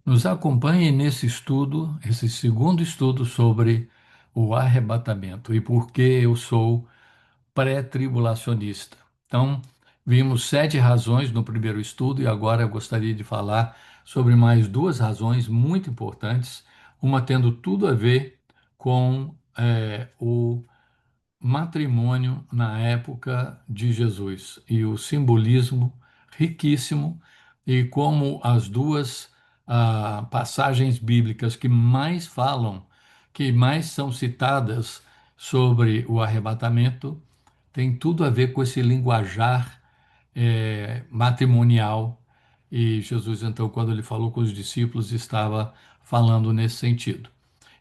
Nos acompanhe nesse estudo, esse segundo estudo sobre o arrebatamento e por que eu sou pré-tribulacionista. Então, vimos 7 razões no primeiro estudo e agora eu gostaria de falar sobre mais 2 razões muito importantes, uma tendo tudo a ver com o matrimônio na época de Jesus e o simbolismo riquíssimo e como as duas passagens bíblicas que mais falam, que mais são citadas sobre o arrebatamento, tem tudo a ver com esse linguajar matrimonial. E Jesus, então, quando ele falou com os discípulos, estava falando nesse sentido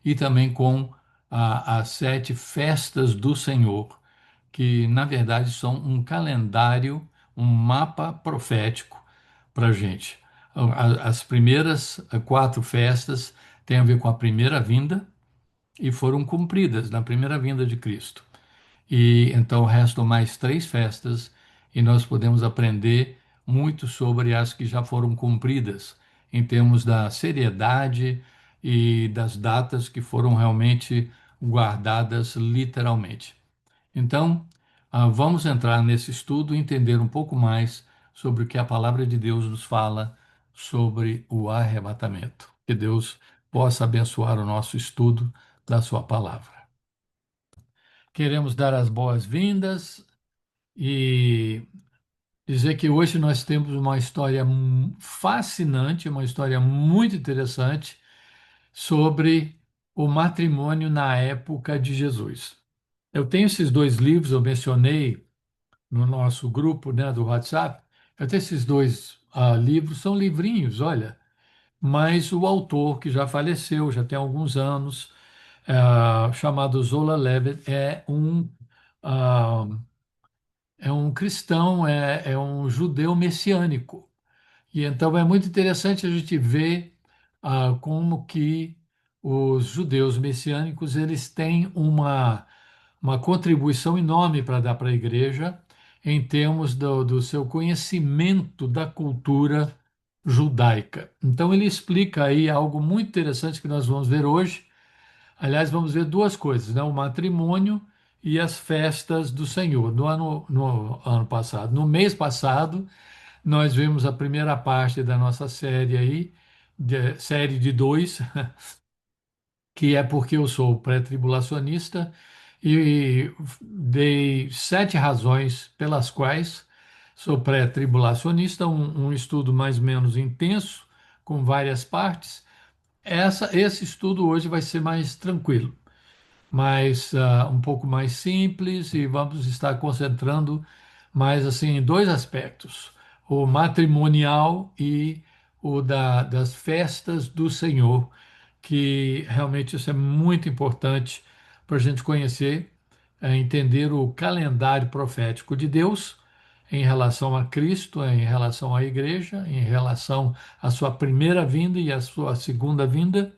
e também com as 7 festas do Senhor, que na verdade são um calendário, um mapa profético para a gente. As primeiras 4 festas têm a ver com a primeira vinda e foram cumpridas na primeira vinda de Cristo. E então restam mais 3 festas e nós podemos aprender muito sobre as que já foram cumpridas, em termos da seriedade e das datas que foram realmente guardadas literalmente. Então, vamos entrar nesse estudo e entender um pouco mais sobre o que a palavra de Deus nos fala sobre o arrebatamento. Que Deus possa abençoar o nosso estudo da sua palavra. Queremos dar as boas-vindas e dizer que hoje nós temos uma história fascinante, uma história muito interessante sobre o matrimônio na época de Jesus. Eu tenho esses 2 livros, eu mencionei no nosso grupo, né, do WhatsApp. Eu tenho esses 2 livros, são livrinhos, olha, mas o autor, que já faleceu, já tem alguns anos, chamado Zola Levitt, ah, é um cristão, é um judeu messiânico. E então é muito interessante a gente ver como que os judeus messiânicos eles têm uma contribuição enorme para dar para a igreja em termos do seu conhecimento da cultura judaica. Então ele explica aí algo muito interessante que nós vamos ver hoje. Aliás, vamos ver 2 coisas, né? O matrimônio e as festas do Senhor. No ano passado, no mês passado, nós vimos a primeira parte da nossa série aí, série de 2, que é porque eu sou pré-tribulacionista e dei 7 razões pelas quais sou pré-tribulacionista, um estudo mais ou menos intenso, com várias partes. Esse estudo hoje vai ser mais tranquilo, mais um pouco mais simples e vamos estar concentrando mais assim em 2 aspectos: o matrimonial e das festas do Senhor, que realmente isso é muito importante para a gente conhecer, entender o calendário profético de Deus em relação a Cristo, em relação à igreja, em relação à sua primeira vinda e à sua segunda vinda.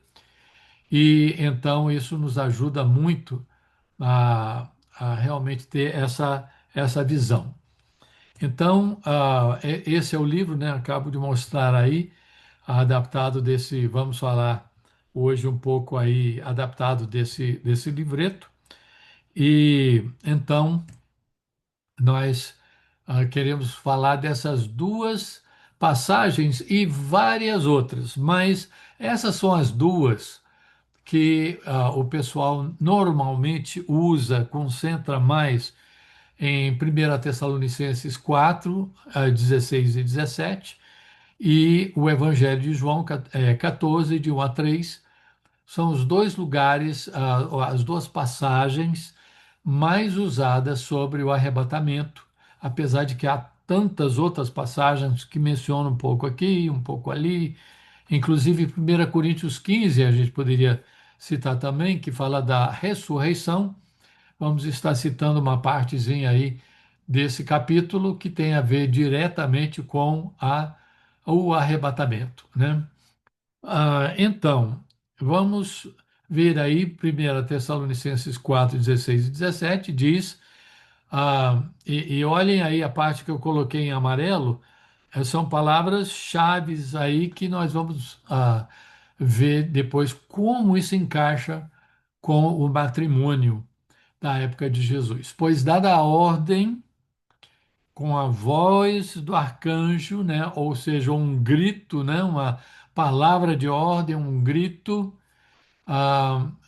E então isso nos ajuda muito a realmente ter essa visão. Então, esse é o livro, né? Acabo de mostrar aí, adaptado desse, vamos falar hoje um pouco aí, adaptado desse livreto. E então, nós queremos falar dessas 2 passagens e várias outras, mas essas são as 2 que o pessoal normalmente usa, concentra mais em 1 Tessalonicenses 4, 16 e 17, e o Evangelho de João 14, de 1 a 3. São os 2 lugares, as 2 passagens mais usadas sobre o arrebatamento, apesar de que há tantas outras passagens que mencionam um pouco aqui, um pouco ali. Inclusive, 1 Coríntios 15 a gente poderia citar também, que fala da ressurreição. Vamos estar citando uma partezinha aí desse capítulo que tem a ver diretamente com o arrebatamento, né? Então, vamos ver aí, 1 Tessalonicenses 4, 16 e 17, diz, e olhem aí a parte que eu coloquei em amarelo, São palavras-chaves aí que nós vamos ver depois como isso encaixa com o matrimônio da época de Jesus. Pois dada a ordem com a voz do arcanjo, né, ou seja, um grito, né, uma palavra de ordem, um grito,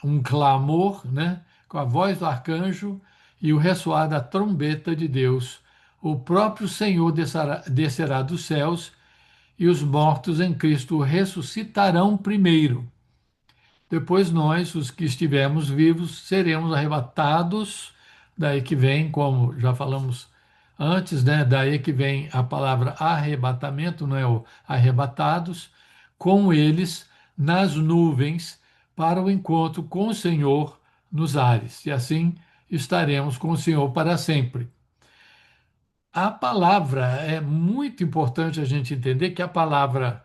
um clamor, né, com a voz do arcanjo e o ressoar da trombeta de Deus, o próprio Senhor descerá dos céus e os mortos em Cristo ressuscitarão primeiro. Depois nós, os que estivermos vivos, seremos arrebatados. Daí que vem, como já falamos antes, né? Daí que vem a palavra arrebatamento, não é o arrebatados, com eles nas nuvens para o encontro com o Senhor nos ares. E assim estaremos com o Senhor para sempre. A palavra é muito importante a gente entender que a palavra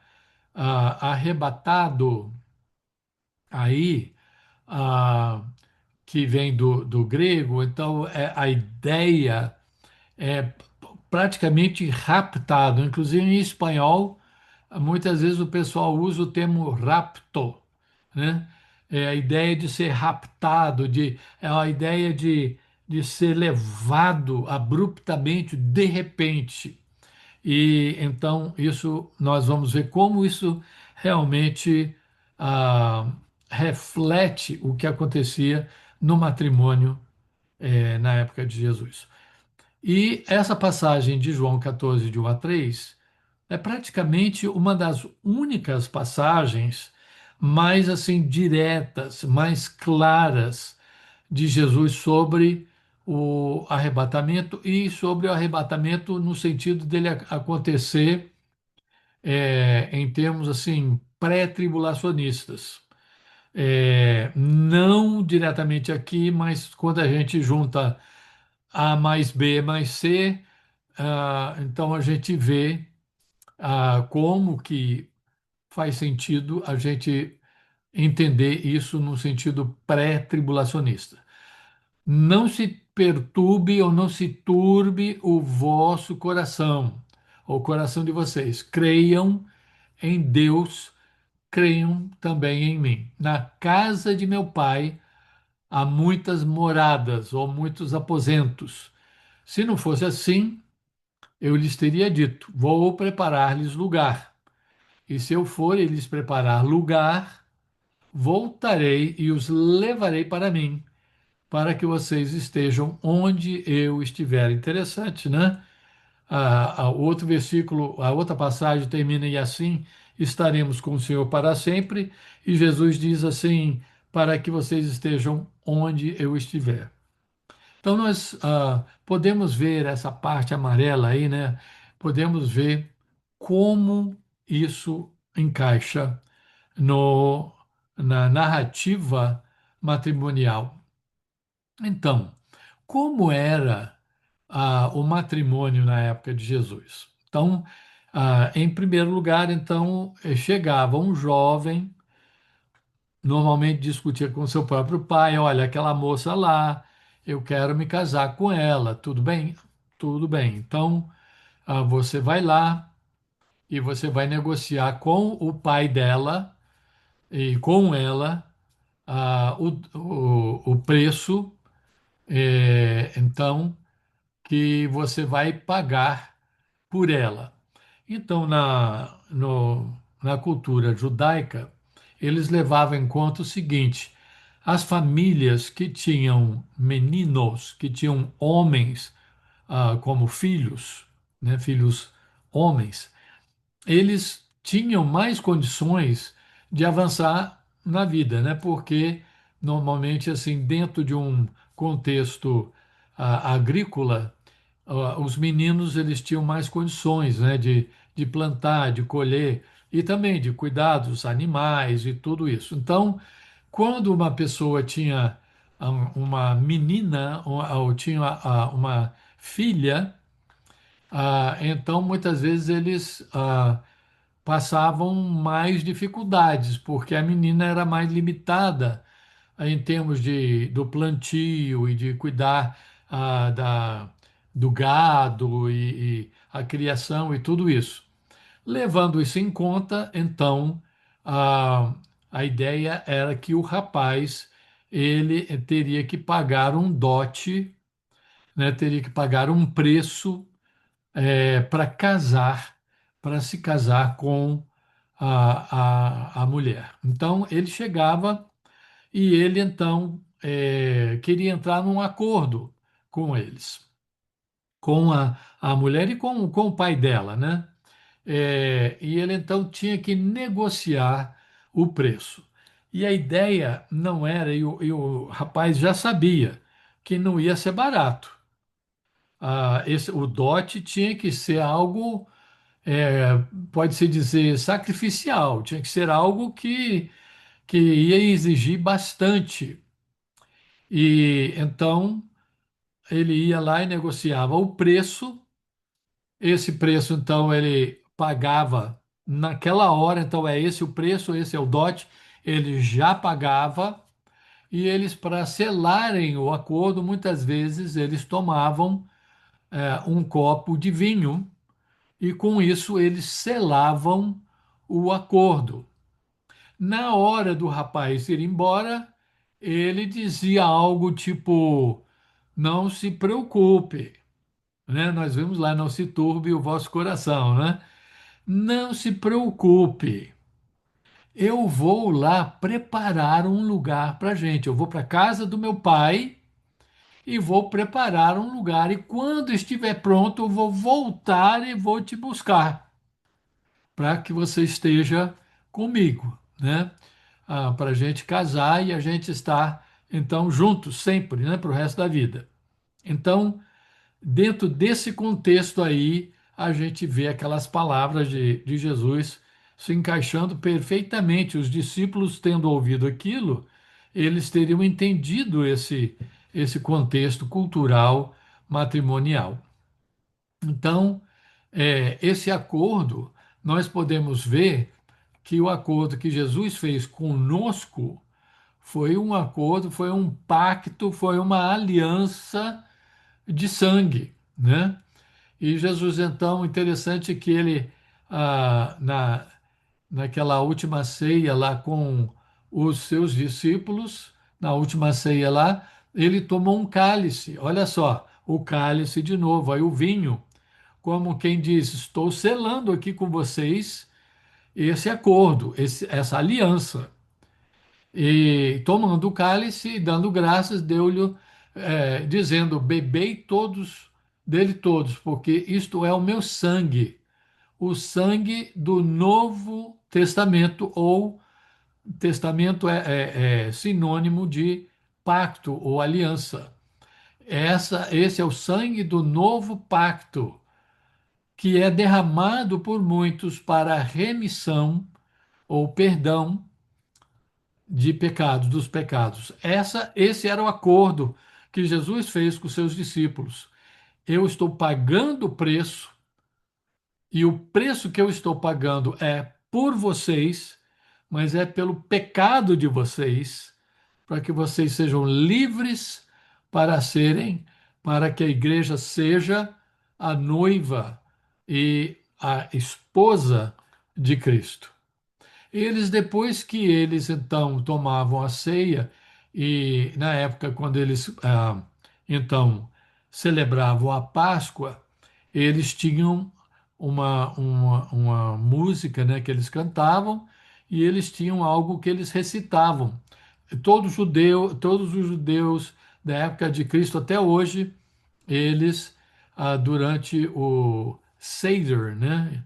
arrebatado aí, ah, que vem do grego, então a ideia é praticamente raptado. Inclusive em espanhol, muitas vezes o pessoal usa o termo rapto, né? É a ideia de ser raptado, é a ideia de ser levado abruptamente, de repente. E então isso nós vamos ver como isso realmente ah, reflete o que acontecia no matrimônio na época de Jesus. E essa passagem de João 14, de 1 a 3, é praticamente uma das únicas passagens mais assim diretas, mais claras de Jesus sobre o arrebatamento e sobre o arrebatamento no sentido dele acontecer em termos assim pré-tribulacionistas. Não diretamente aqui, mas quando a gente junta A mais B mais C, então a gente vê como que faz sentido a gente entender isso no sentido pré-tribulacionista. Não se perturbe ou não se turbe o vosso coração, ou o coração de vocês. Creiam em Deus, creiam também em mim. Na casa de meu pai há muitas moradas ou muitos aposentos. Se não fosse assim, eu lhes teria dito: vou preparar-lhes lugar. E se eu for e lhes preparar lugar, voltarei e os levarei para mim, para que vocês estejam onde eu estiver. Interessante, né? O outro versículo, a outra passagem termina e assim estaremos com o Senhor para sempre. E Jesus diz assim: para que vocês estejam onde eu estiver. Então nós podemos ver essa parte amarela aí, né? Podemos ver como isso encaixa no, na narrativa matrimonial. Então, como era o matrimônio na época de Jesus? Então, em primeiro lugar, então, chegava um jovem, normalmente discutia com seu próprio pai, olha, aquela moça lá, eu quero me casar com ela, tudo bem? Tudo bem. Então, você vai lá e você vai negociar com o pai dela e com ela o preço, então, que você vai pagar por ela. Então, na cultura judaica, eles levavam em conta o seguinte: as famílias que tinham meninos, que tinham homens como filhos, né, filhos homens, eles tinham mais condições de avançar na vida, né? Porque normalmente assim, dentro de um contexto agrícola, os meninos eles tinham mais condições, né, de plantar, de colher e também de cuidar dos animais e tudo isso. Então, quando uma pessoa tinha uma menina ou tinha uma filha, então muitas vezes eles passavam mais dificuldades, porque a menina era mais limitada em termos do plantio e de cuidar do gado e a criação e tudo isso. Levando isso em conta, então, a, a ideia era que o rapaz ele teria que pagar um dote, né, teria que pagar um preço para casar, para se casar com a mulher. Então, ele chegava e ele, então, queria entrar num acordo com eles, com a mulher e com o pai dela, né? E ele então tinha que negociar o preço. E a ideia não era, e o rapaz já sabia que não ia ser barato. O dote tinha que ser algo, é, pode-se dizer, sacrificial, tinha que ser algo que ia exigir bastante. E então ele ia lá e negociava o preço. Esse preço, então, ele pagava naquela hora, então é esse o preço, esse é o dote, ele já pagava, e eles, para selarem o acordo, muitas vezes eles tomavam um copo de vinho, e com isso eles selavam o acordo. Na hora do rapaz ir embora, ele dizia algo tipo: não se preocupe, né? Nós vimos lá, não se turbe o vosso coração, né? Não se preocupe, eu vou lá preparar um lugar para gente. Eu vou para a casa do meu pai e vou preparar um lugar. E quando estiver pronto, eu vou voltar e vou te buscar para que você esteja comigo, né? Para a gente casar e a gente estar então juntos sempre, né? Para o resto da vida. Então, dentro desse contexto aí, a gente vê aquelas palavras de Jesus se encaixando perfeitamente. Os discípulos, tendo ouvido aquilo, eles teriam entendido esse contexto cultural matrimonial. Então, esse acordo, nós podemos ver que o acordo que Jesus fez conosco foi um acordo, foi um pacto, foi uma aliança de sangue, né? E Jesus, então, interessante que ele, naquela última ceia lá com os seus discípulos, na última ceia lá, ele tomou um cálice, olha só, o cálice de novo, aí o vinho, como quem diz: estou selando aqui com vocês esse acordo, essa aliança. E tomando o cálice e dando graças, deu-lhe, dizendo: bebei todos dele todos, porque isto é o meu sangue, o sangue do Novo Testamento, ou testamento é sinônimo de pacto ou aliança. Esse é o sangue do novo pacto, que é derramado por muitos para a remissão ou perdão de pecados, dos pecados. Esse era o acordo que Jesus fez com seus discípulos. Eu estou pagando o preço, e o preço que eu estou pagando é por vocês, mas é pelo pecado de vocês, para que vocês sejam livres para serem, para que a igreja seja a noiva e a esposa de Cristo. Eles, depois que eles então tomavam a ceia, e na época quando eles então celebravam a Páscoa, eles tinham uma música, né, que eles cantavam, e eles tinham algo que eles recitavam. Todos os judeus da época de Cristo até hoje, eles, durante o Seder, né,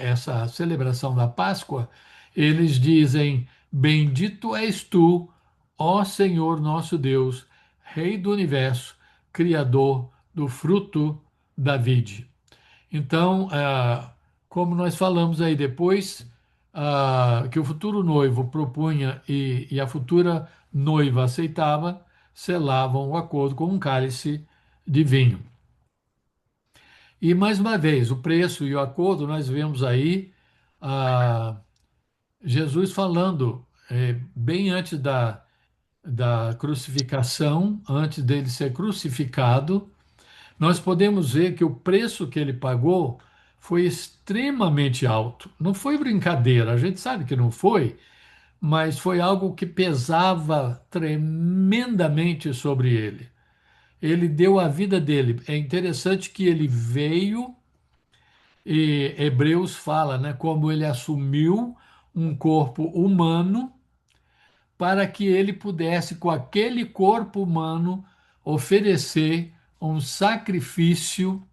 essa celebração da Páscoa, eles dizem: bendito és tu, ó Senhor nosso Deus, Rei do universo, Criador do fruto da vide. Então, como nós falamos aí depois, que o futuro noivo propunha e a futura noiva aceitava, selavam o acordo com um cálice de vinho. E mais uma vez, o preço e o acordo, nós vemos aí ah, Jesus falando bem antes da crucificação, antes dele ser crucificado. Nós podemos ver que o preço que ele pagou foi extremamente alto. Não foi brincadeira, a gente sabe que não foi, mas foi algo que pesava tremendamente sobre ele. Ele deu a vida dele. É interessante que ele veio e Hebreus fala, né, como ele assumiu um corpo humano para que ele pudesse, com aquele corpo humano, oferecer um sacrifício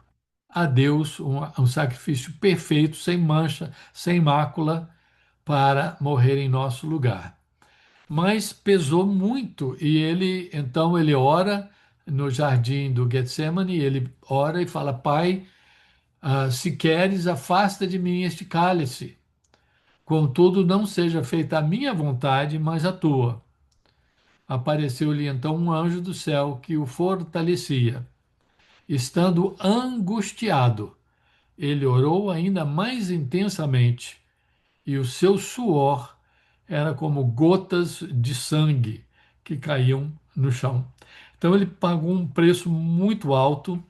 a Deus, um sacrifício perfeito, sem mancha, sem mácula, para morrer em nosso lugar. Mas pesou muito e ele, então, ele ora no jardim do Getsemane, ele ora e fala: Pai, se queres, afasta de mim este cálice. Contudo, não seja feita a minha vontade, mas a tua. Apareceu-lhe então um anjo do céu que o fortalecia. Estando angustiado, ele orou ainda mais intensamente, e o seu suor era como gotas de sangue que caíam no chão. Então ele pagou um preço muito alto,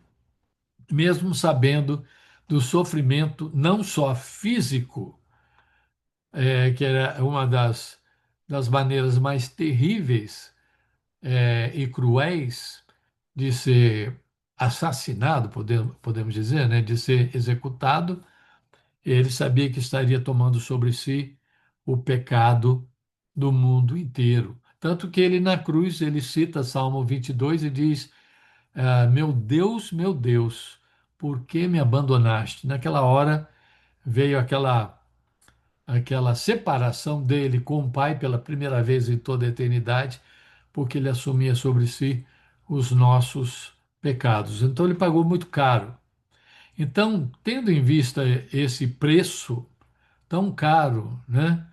mesmo sabendo do sofrimento não só físico, que era uma das maneiras mais terríveis e cruéis de ser assassinado, podemos dizer, né, de ser executado. Ele sabia que estaria tomando sobre si o pecado do mundo inteiro. Tanto que ele na cruz, ele cita Salmo 22 e diz: meu Deus, por que me abandonaste? Naquela hora veio aquela separação dele com o Pai pela primeira vez em toda a eternidade, porque ele assumia sobre si os nossos pecados. Então ele pagou muito caro. Então, tendo em vista esse preço tão caro, né,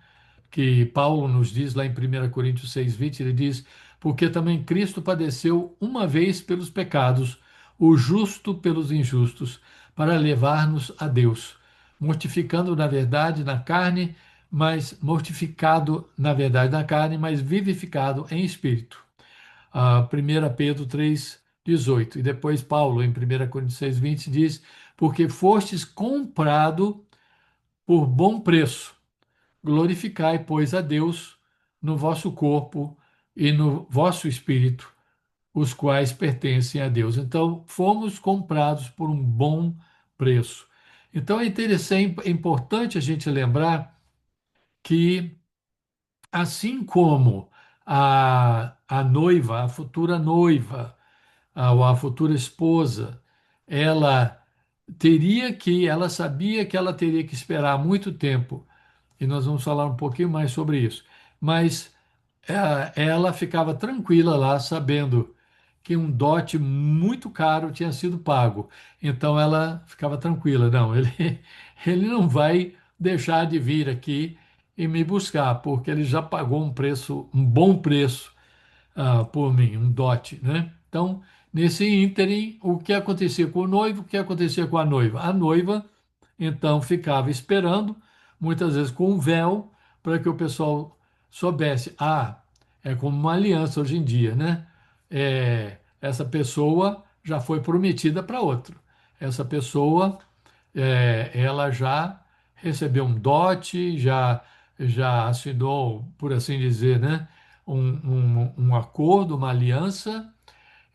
que Paulo nos diz lá em 1 Coríntios 6:20, ele diz: porque também Cristo padeceu uma vez pelos pecados, o justo pelos injustos, para levar-nos a Deus, mortificando na verdade na carne, mas mortificado na verdade na carne, mas vivificado em espírito. 1 Pedro 3:18. E depois Paulo, em 1 Coríntios 6:20, diz: porque fostes comprado por bom preço. Glorificai, pois, a Deus no vosso corpo e no vosso espírito, os quais pertencem a Deus. Então, fomos comprados por um bom preço. Então, é interessante, é importante a gente lembrar que, assim como a noiva, a futura noiva, ou a futura esposa, ela ela sabia que ela teria que esperar muito tempo, e nós vamos falar um pouquinho mais sobre isso, mas ela ficava tranquila lá, sabendo que um dote muito caro tinha sido pago. Então ela ficava tranquila, não, ele não vai deixar de vir aqui e me buscar, porque ele já pagou um preço, um bom preço por mim, um dote, né? Então, nesse ínterim, o que acontecia com o noivo, o que acontecia com a noiva? A noiva, então, ficava esperando, muitas vezes com um véu, para que o pessoal soubesse, é como uma aliança hoje em dia, né? Essa pessoa já foi prometida para outro. Essa pessoa, ela já recebeu um dote, já assinou, por assim dizer, né, um acordo, uma aliança,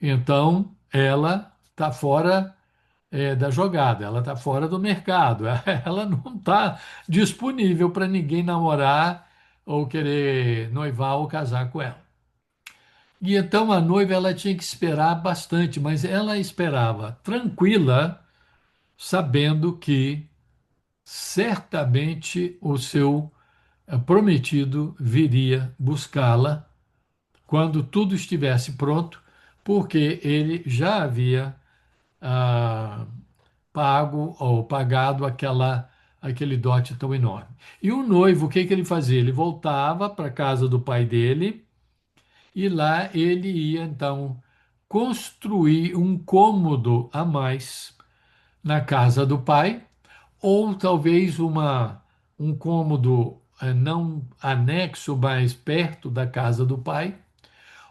então ela está fora da jogada, ela está fora do mercado, ela não está disponível para ninguém namorar ou querer noivar ou casar com ela. E então a noiva ela tinha que esperar bastante, mas ela esperava tranquila, sabendo que certamente o seu prometido viria buscá-la quando tudo estivesse pronto, porque ele já havia ah, pago ou pagado aquele dote tão enorme. E o noivo, o que que ele fazia? Ele voltava para a casa do pai dele e lá ele ia então construir um cômodo a mais na casa do pai, ou talvez um cômodo não anexo, mais perto da casa do pai.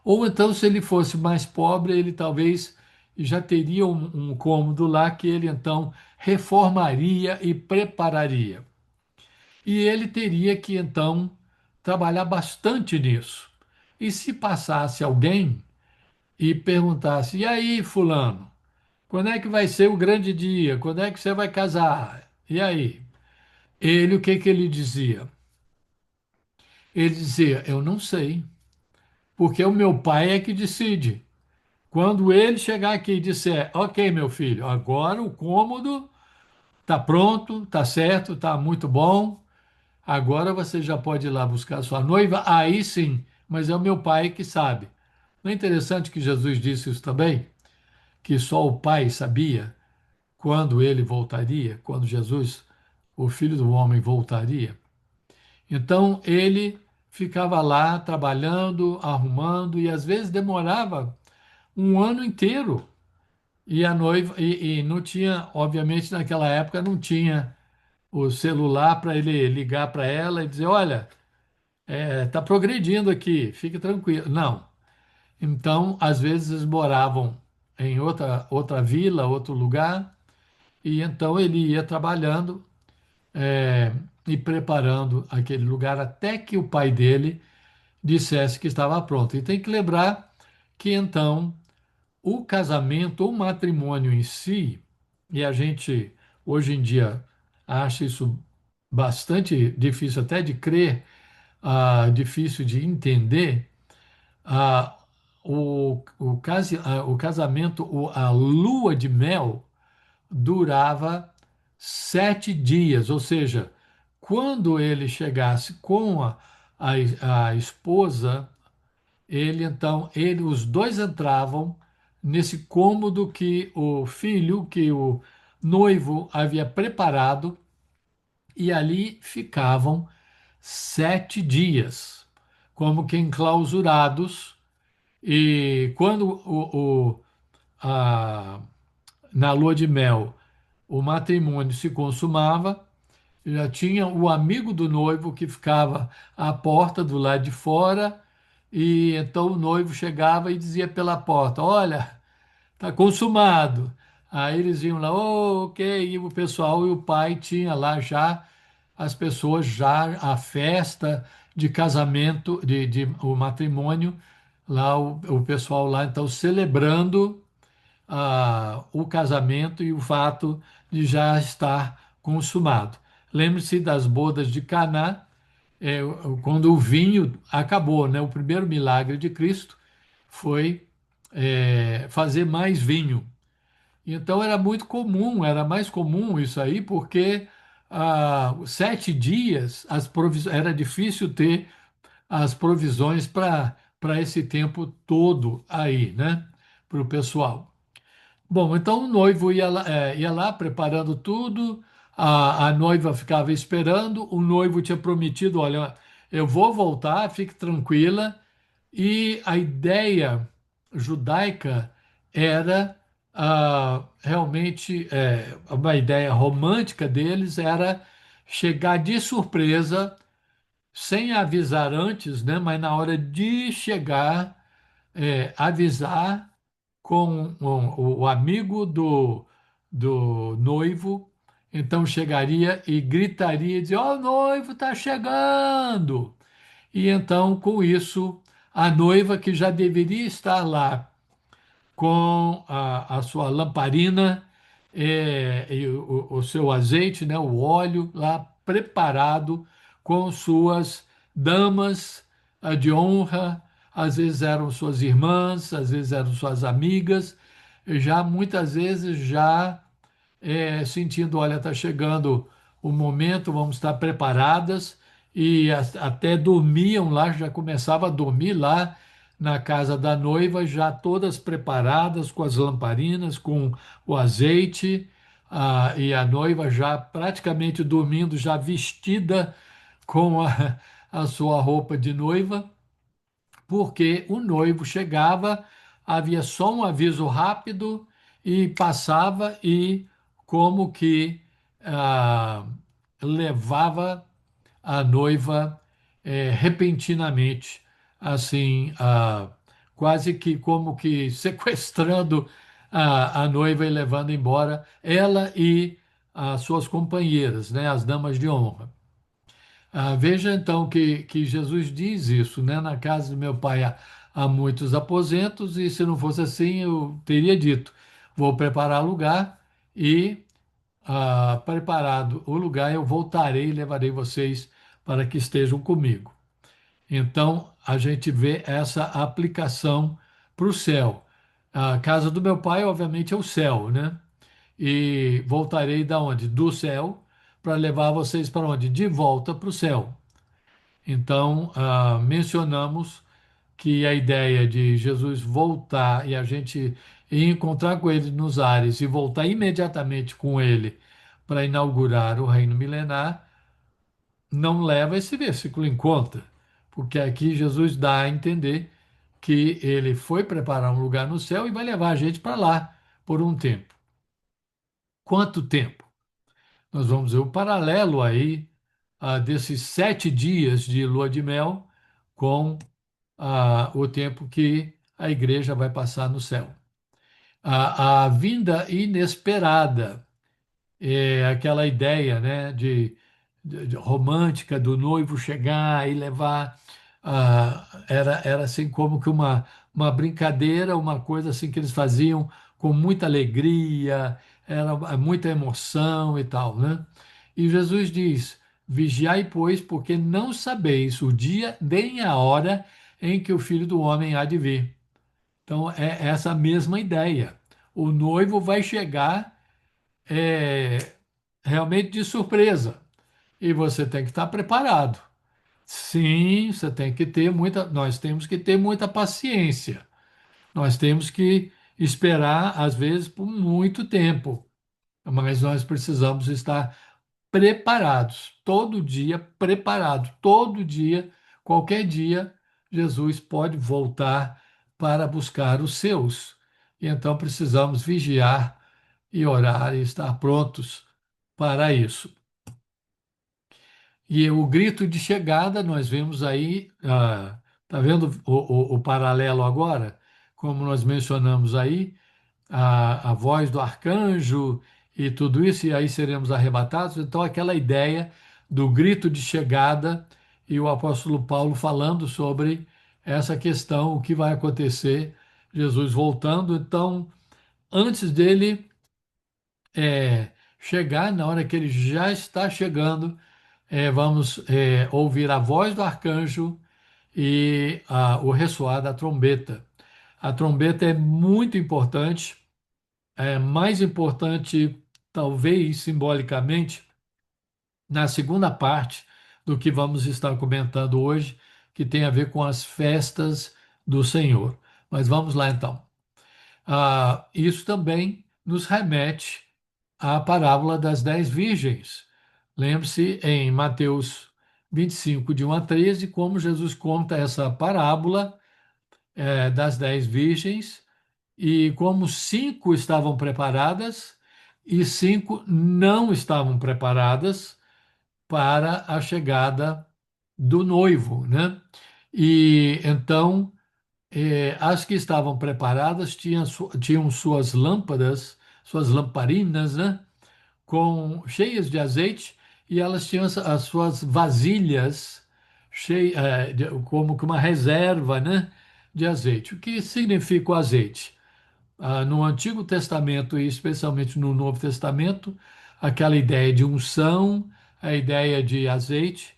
Ou então, se ele fosse mais pobre, ele talvez e já teria um cômodo lá que ele então reformaria e prepararia. E ele teria que então trabalhar bastante nisso. E se passasse alguém e perguntasse: e aí, Fulano, quando é que vai ser o grande dia? Quando é que você vai casar? E aí? Ele, o que que ele dizia? Ele dizia: eu não sei, porque o meu pai é que decide. Quando ele chegar aqui e disser: ok, meu filho, agora o cômodo está pronto, está certo, está muito bom, agora você já pode ir lá buscar sua noiva, aí sim, mas é o meu pai que sabe. Não é interessante que Jesus disse isso também? Que só o pai sabia quando ele voltaria, quando Jesus, o filho do homem, voltaria. Então ele ficava lá trabalhando, arrumando e às vezes demorava um ano inteiro. E a noiva e não tinha, obviamente naquela época não tinha o celular para ele ligar para ela e dizer, olha, está progredindo aqui, fique tranquilo. Não. Então, às vezes eles moravam em outra vila, outro lugar, e então ele ia trabalhando e preparando aquele lugar até que o pai dele dissesse que estava pronto. E tem que lembrar que então o casamento, o matrimônio em si, e a gente hoje em dia acha isso bastante difícil até de crer, difícil de entender, ah, o casamento, a lua de mel durava 7 dias, ou seja, quando ele chegasse com a esposa, os dois entravam nesse cômodo que o filho, que o noivo havia preparado, e ali ficavam 7 dias, como que enclausurados. E quando a, na lua de mel o matrimônio se consumava, já tinha o amigo do noivo que ficava à porta do lado de fora, e então o noivo chegava e dizia pela porta: olha, está consumado. Aí eles iam lá, oh, ok, e o pessoal e o pai tinha lá já as pessoas já a festa de casamento, de o matrimônio, lá o pessoal lá então celebrando o casamento e o fato de já estar consumado. Lembre-se das bodas de Caná, quando o vinho acabou, né? O primeiro milagre de Cristo foi fazer mais vinho. Então era muito comum, era mais comum isso aí, porque 7 dias era difícil ter as provisões para esse tempo todo aí, né? Para o pessoal. Bom, então o noivo ia lá preparando tudo, a noiva ficava esperando, o noivo tinha prometido: olha, eu vou voltar, fique tranquila. E a ideia judaica era realmente uma ideia romântica deles era chegar de surpresa, sem avisar antes, né? Mas na hora de chegar, avisar com o amigo do noivo, então chegaria e gritaria, e dizia: Ó, o noivo está chegando! E então, com isso, a noiva que já deveria estar lá com a sua lamparina e o seu azeite, né, o óleo lá preparado com suas damas de honra, às vezes eram suas irmãs, às vezes eram suas amigas, já muitas vezes já sentindo, olha, está chegando o momento, vamos estar preparadas, e até dormiam lá, já começava a dormir lá na casa da noiva, já todas preparadas com as lamparinas, com o azeite, e a noiva já praticamente dormindo, já vestida com a sua roupa de noiva, porque o noivo chegava, havia só um aviso rápido e passava e como que ah, levava a noiva repentinamente, assim, quase que como que sequestrando a noiva e levando embora ela e as suas companheiras, né, as damas de honra. Veja então que Jesus diz isso, né? Na casa do meu pai há muitos aposentos, e se não fosse assim, eu teria dito: vou preparar lugar, e preparado o lugar, eu voltarei e levarei vocês para que estejam comigo. Então, a gente vê essa aplicação para o céu. A casa do meu pai, obviamente, é o céu, né? E voltarei da onde? Do céu, para levar vocês para onde? De volta para o céu. Então, mencionamos que a ideia de Jesus voltar e a gente ir encontrar com ele nos ares e voltar imediatamente com ele para inaugurar o reino milenar não leva esse versículo em conta, porque aqui Jesus dá a entender que ele foi preparar um lugar no céu e vai levar a gente para lá por um tempo. Quanto tempo? Nós vamos ver o paralelo aí desses 7 dias de lua de mel com o tempo que a igreja vai passar no céu. A vinda inesperada é aquela ideia, né, de romântica do noivo chegar e levar. Era assim como que uma brincadeira, uma coisa assim que eles faziam com muita alegria, era muita emoção e tal, né? E Jesus diz: vigiai, pois, porque não sabeis o dia nem a hora em que o Filho do Homem há de vir. Então, é essa mesma ideia. O noivo vai chegar é, realmente de surpresa e você tem que estar preparado. Sim, você tem que ter muita, nós temos que ter muita paciência. Nós temos que esperar, às vezes, por muito tempo, mas nós precisamos estar preparados, todo dia preparado, todo dia, qualquer dia, Jesus pode voltar para buscar os seus. E então precisamos vigiar e orar e estar prontos para isso. E o grito de chegada, nós vemos aí, tá vendo o paralelo agora? Como nós mencionamos aí, a voz do arcanjo e tudo isso, e aí seremos arrebatados. Então, aquela ideia do grito de chegada e o apóstolo Paulo falando sobre essa questão, o que vai acontecer, Jesus voltando. Então, antes dele chegar, na hora que ele já está chegando, vamos ouvir a voz do arcanjo e o ressoar da trombeta. A trombeta é muito importante, é mais importante, talvez simbolicamente, na segunda parte do que vamos estar comentando hoje, que tem a ver com as festas do Senhor. Mas vamos lá então. Isso também nos remete à parábola das 10 virgens. Lembre-se em Mateus 25, de 1 a 13, como Jesus conta essa parábola das 10 virgens e como 5 estavam preparadas e 5 não estavam preparadas para a chegada do noivo, né? E então as que estavam preparadas tinham suas lâmpadas, suas lamparinas, né? Cheias de azeite, e elas tinham as suas vasilhas como que uma reserva, né, de azeite. O que significa o azeite? No Antigo Testamento e especialmente no Novo Testamento, aquela ideia de unção, a ideia de azeite,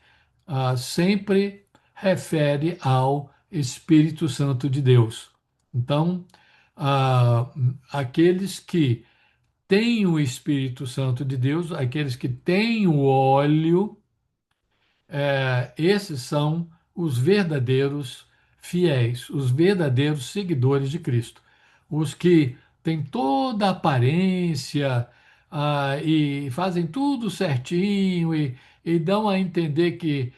sempre refere ao Espírito Santo de Deus. Então, ah, aqueles que têm o Espírito Santo de Deus, aqueles que têm o óleo, esses são os verdadeiros fiéis, os verdadeiros seguidores de Cristo. Os que têm toda a aparência, e fazem tudo certinho e dão a entender que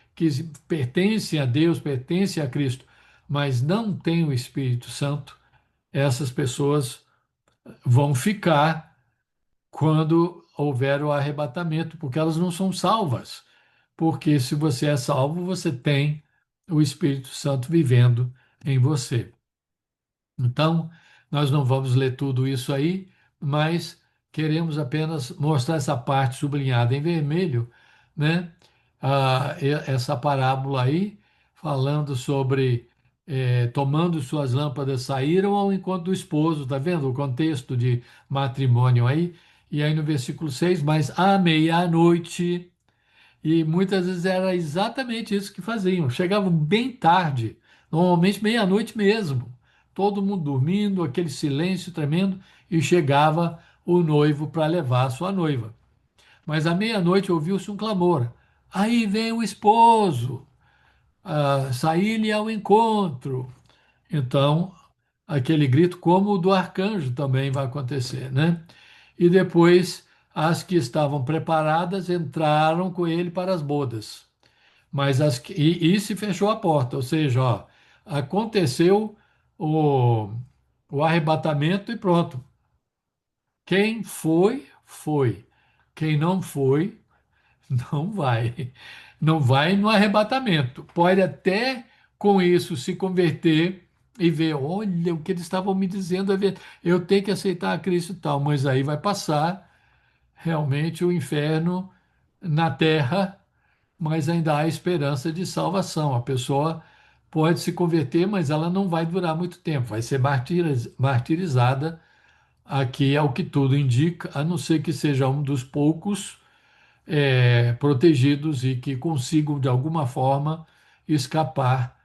pertencem a Deus, pertencem a Cristo, mas não têm o Espírito Santo, essas pessoas vão ficar quando houver o arrebatamento, porque elas não são salvas. Porque se você é salvo, você tem o Espírito Santo vivendo em você. Então, Nós não vamos ler tudo isso aí, mas queremos apenas mostrar essa parte sublinhada em vermelho, né? Essa parábola aí, falando sobre tomando suas lâmpadas saíram ao encontro do esposo, tá vendo? O contexto de matrimônio aí. E aí no versículo 6, mas à meia-noite. E muitas vezes era exatamente isso que faziam. Chegavam bem tarde, normalmente meia-noite mesmo. Todo mundo dormindo, aquele silêncio tremendo, e chegava o noivo para levar a sua noiva. Mas à meia-noite ouviu-se um clamor. Aí vem o esposo, sair-lhe ao encontro. Então, aquele grito, como o do arcanjo, também vai acontecer, né? E depois, as que estavam preparadas entraram com ele para as bodas. E se fechou a porta, ou seja, ó, aconteceu o, o arrebatamento e pronto. Quem foi, foi. Quem não foi, não vai. Não vai no arrebatamento. Pode até com isso se converter e ver, olha, o que eles estavam me dizendo é ver, eu tenho que aceitar a Cristo e tal, mas aí vai passar realmente o inferno na terra, mas ainda há esperança de salvação. A pessoa pode se converter, mas ela não vai durar muito tempo, vai ser martirizada. Aqui é o que tudo indica, a não ser que seja um dos poucos protegidos e que consigam, de alguma forma, escapar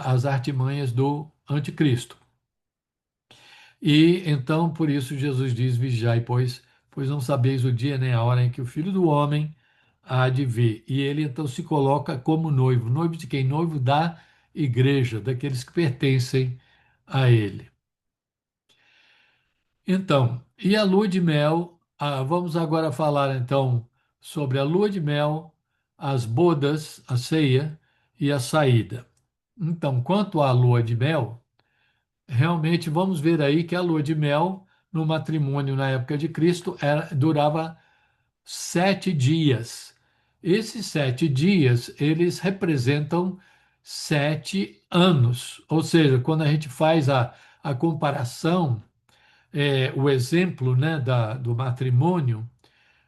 às artimanhas do anticristo. E então, por isso, Jesus diz: vigiai, pois não sabeis o dia nem a hora em que o Filho do Homem há de vir. E ele então se coloca como noivo. Noivo de quem? Noivo da igreja, daqueles que pertencem a ele. Então, e a lua de mel? Vamos agora falar então sobre a lua de mel, as bodas, a ceia e a saída. Então, quanto à lua de mel, realmente vamos ver aí que a lua de mel no matrimônio na época de Cristo durava 7 dias. Esses 7 dias, eles representam 7 anos. Ou seja, quando a gente faz a comparação, o exemplo, né, do matrimônio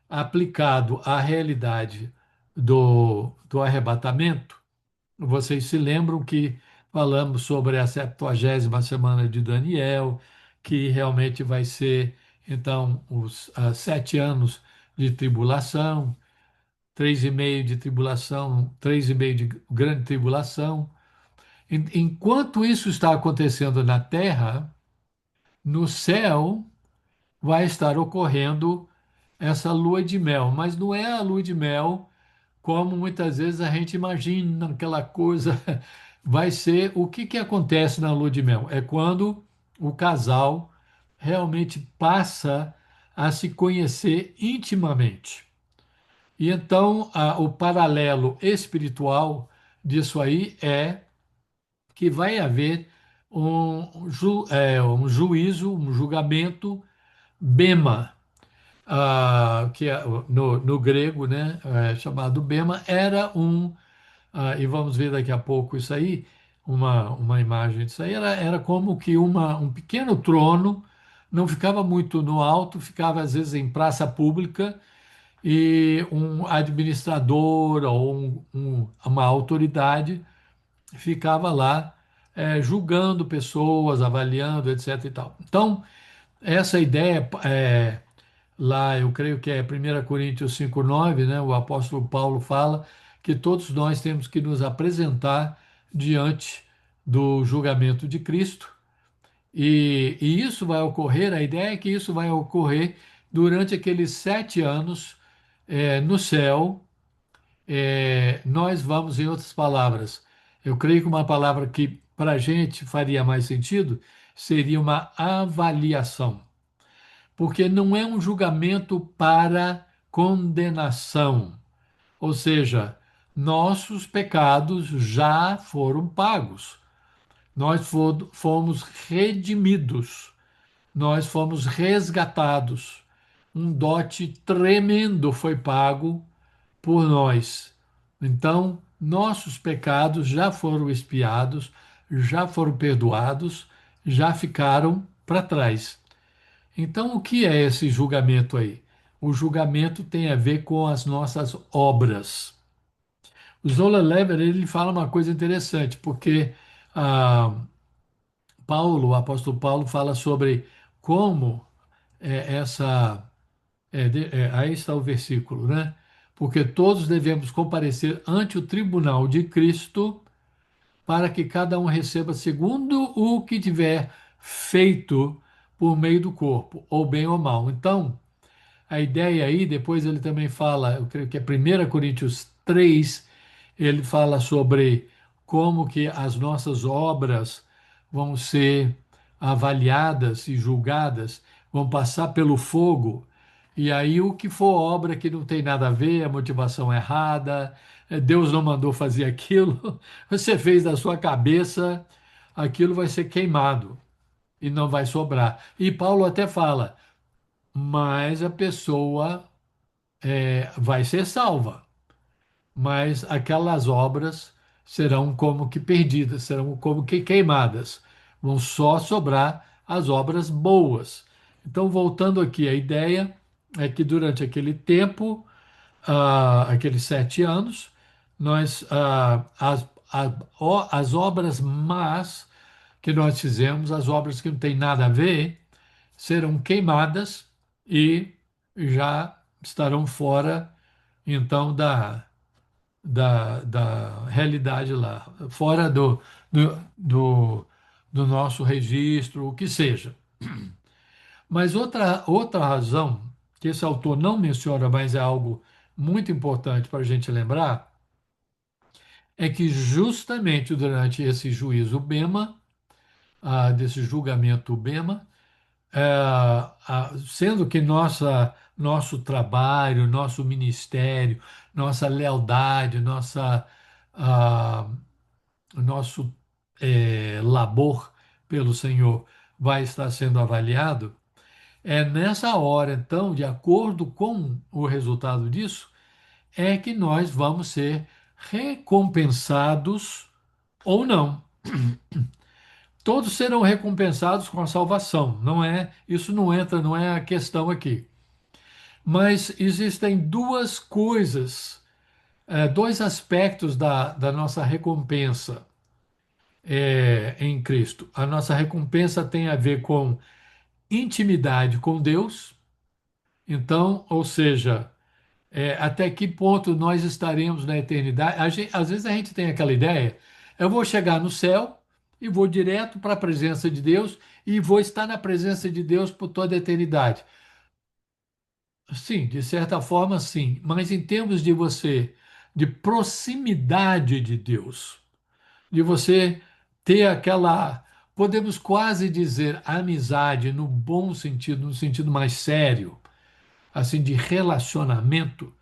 aplicado à realidade do arrebatamento, vocês se lembram que falamos sobre a 70ª semana de Daniel, que realmente vai ser, então, os 7 anos de tribulação, 3,5 de tribulação, 3,5 de grande tribulação. Enquanto isso está acontecendo na terra, no céu vai estar ocorrendo essa lua de mel, mas não é a lua de mel como muitas vezes a gente imagina aquela coisa. Vai ser o que acontece na lua de mel? É quando o casal realmente passa a se conhecer intimamente. E então o paralelo espiritual disso aí é que vai haver um juízo, um julgamento bema, que no grego, né, chamado bema, era e vamos ver daqui a pouco isso aí, uma imagem disso aí, era como que um pequeno trono, não ficava muito no alto, ficava às vezes em praça pública, e um administrador ou uma autoridade ficava lá julgando pessoas, avaliando, etc. e tal. Então, essa ideia lá, eu creio que é 1 Coríntios 5,9, né? O apóstolo Paulo fala que todos nós temos que nos apresentar diante do julgamento de Cristo. E isso vai ocorrer, a ideia é que isso vai ocorrer durante aqueles 7 anos no céu. Nós vamos, em outras palavras, eu creio que uma palavra que para a gente faria mais sentido seria uma avaliação, porque não é um julgamento para condenação, ou seja, nossos pecados já foram pagos, nós fomos redimidos, nós fomos resgatados, um dote tremendo foi pago por nós. Então, nossos pecados já foram expiados, já foram perdoados, já ficaram para trás. Então, o que é esse julgamento aí? O julgamento tem a ver com as nossas obras. O Zola Lever, ele fala uma coisa interessante, porque ah, Paulo, o apóstolo Paulo, fala sobre como essa. Aí está o versículo, né? Porque todos devemos comparecer ante o tribunal de Cristo para que cada um receba segundo o que tiver feito por meio do corpo, ou bem ou mal. Então, a ideia aí, depois ele também fala, eu creio que é 1 Coríntios 3, ele fala sobre como que as nossas obras vão ser avaliadas e julgadas, vão passar pelo fogo. E aí o que for obra que não tem nada a ver, a motivação errada, Deus não mandou fazer aquilo, você fez da sua cabeça, aquilo vai ser queimado e não vai sobrar. E Paulo até fala, mas a pessoa vai ser salva, mas aquelas obras serão como que perdidas, serão como que queimadas. Vão só sobrar as obras boas. Então, voltando aqui, a ideia é que durante aquele tempo, aqueles 7 anos, nós, as obras más que nós fizemos, as obras que não têm nada a ver, serão queimadas e já estarão fora, então, da realidade lá, fora do nosso registro, o que seja. Mas outra razão, que esse autor não menciona, mas é algo muito importante para a gente lembrar, é que justamente durante esse juízo Bema, desse julgamento Bema, sendo que nosso trabalho, nosso ministério, nossa lealdade, ah, nosso labor pelo Senhor vai estar sendo avaliado, é nessa hora, então, de acordo com o resultado disso, é que nós vamos ser recompensados ou não. Todos serão recompensados com a salvação, não é? Isso não entra, não é a questão aqui. Mas existem duas coisas, dois aspectos da nossa recompensa em Cristo. A nossa recompensa tem a ver com intimidade com Deus. Então, ou seja, até que ponto nós estaremos na eternidade? Às vezes a gente tem aquela ideia: eu vou chegar no céu e vou direto para a presença de Deus e vou estar na presença de Deus por toda a eternidade. Sim, de certa forma, sim. Mas em termos de você, de proximidade de Deus, de você ter aquela, podemos quase dizer, amizade no bom sentido, no sentido mais sério, assim, de relacionamento,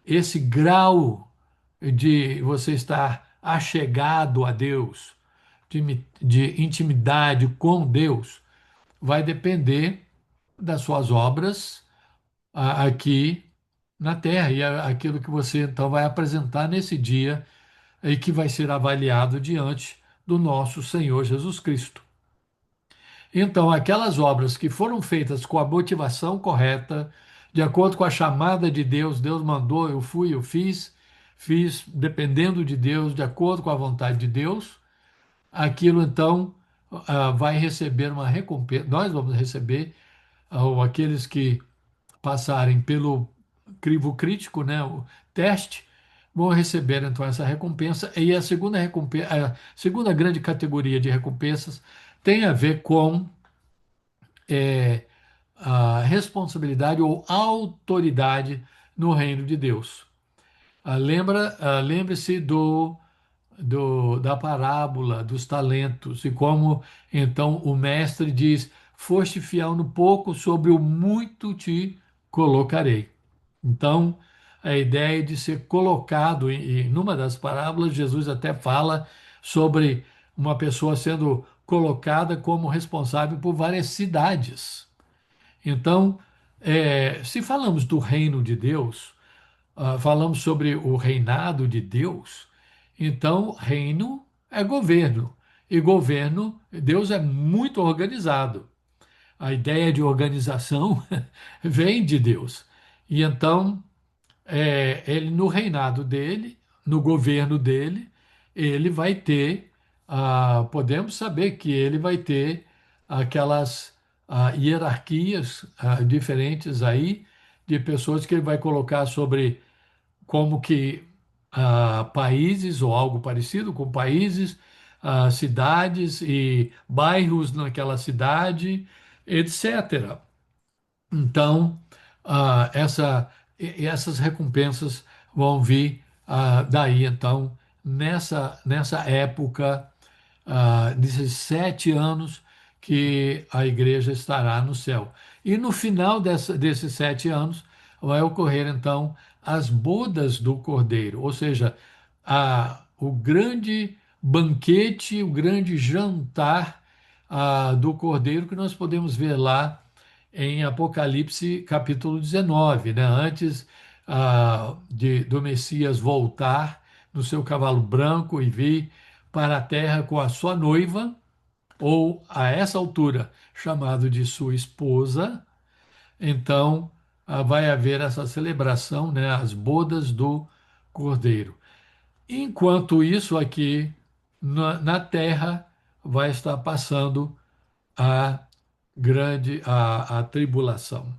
esse grau de você estar achegado a Deus, de intimidade com Deus, vai depender das suas obras aqui na Terra e aquilo que você então vai apresentar nesse dia e que vai ser avaliado diante do nosso Senhor Jesus Cristo. Então, aquelas obras que foram feitas com a motivação correta, de acordo com a chamada de Deus, Deus mandou, eu fui, eu fiz dependendo de Deus, de acordo com a vontade de Deus, aquilo então vai receber uma recompensa, nós vamos receber, ou aqueles que passarem pelo crivo crítico, né, o teste, vão receber então essa recompensa. E a segunda recompensa, a segunda grande categoria de recompensas tem a ver com a responsabilidade ou autoridade no reino de Deus. Lembre-se da parábola dos talentos e como então o mestre diz: foste fiel no pouco, sobre o muito te colocarei. Então, a ideia de ser colocado, e numa das parábolas, Jesus até fala sobre uma pessoa sendo colocada como responsável por várias cidades. Então, se falamos do reino de Deus, falamos sobre o reinado de Deus, então reino é governo. E governo, Deus é muito organizado. a ideia de organização vem de Deus. E então, ele no reinado dele, no governo dele, ele vai ter, podemos saber que ele vai ter aquelas hierarquias diferentes aí de pessoas que ele vai colocar sobre como que países ou algo parecido com países, cidades e bairros naquela cidade, etc. Então, essas recompensas vão vir daí, então, nessa época, desses 7 anos que a igreja estará no céu. E no final desses 7 anos, vai ocorrer, então, as bodas do Cordeiro, ou seja, o grande banquete, o grande jantar do Cordeiro que nós podemos ver lá em Apocalipse capítulo 19, né? Antes do Messias voltar no seu cavalo branco e vir para a terra com a sua noiva, ou a essa altura chamado de sua esposa, então vai haver essa celebração, né? As bodas do Cordeiro. Enquanto isso aqui na terra vai estar passando a a tribulação.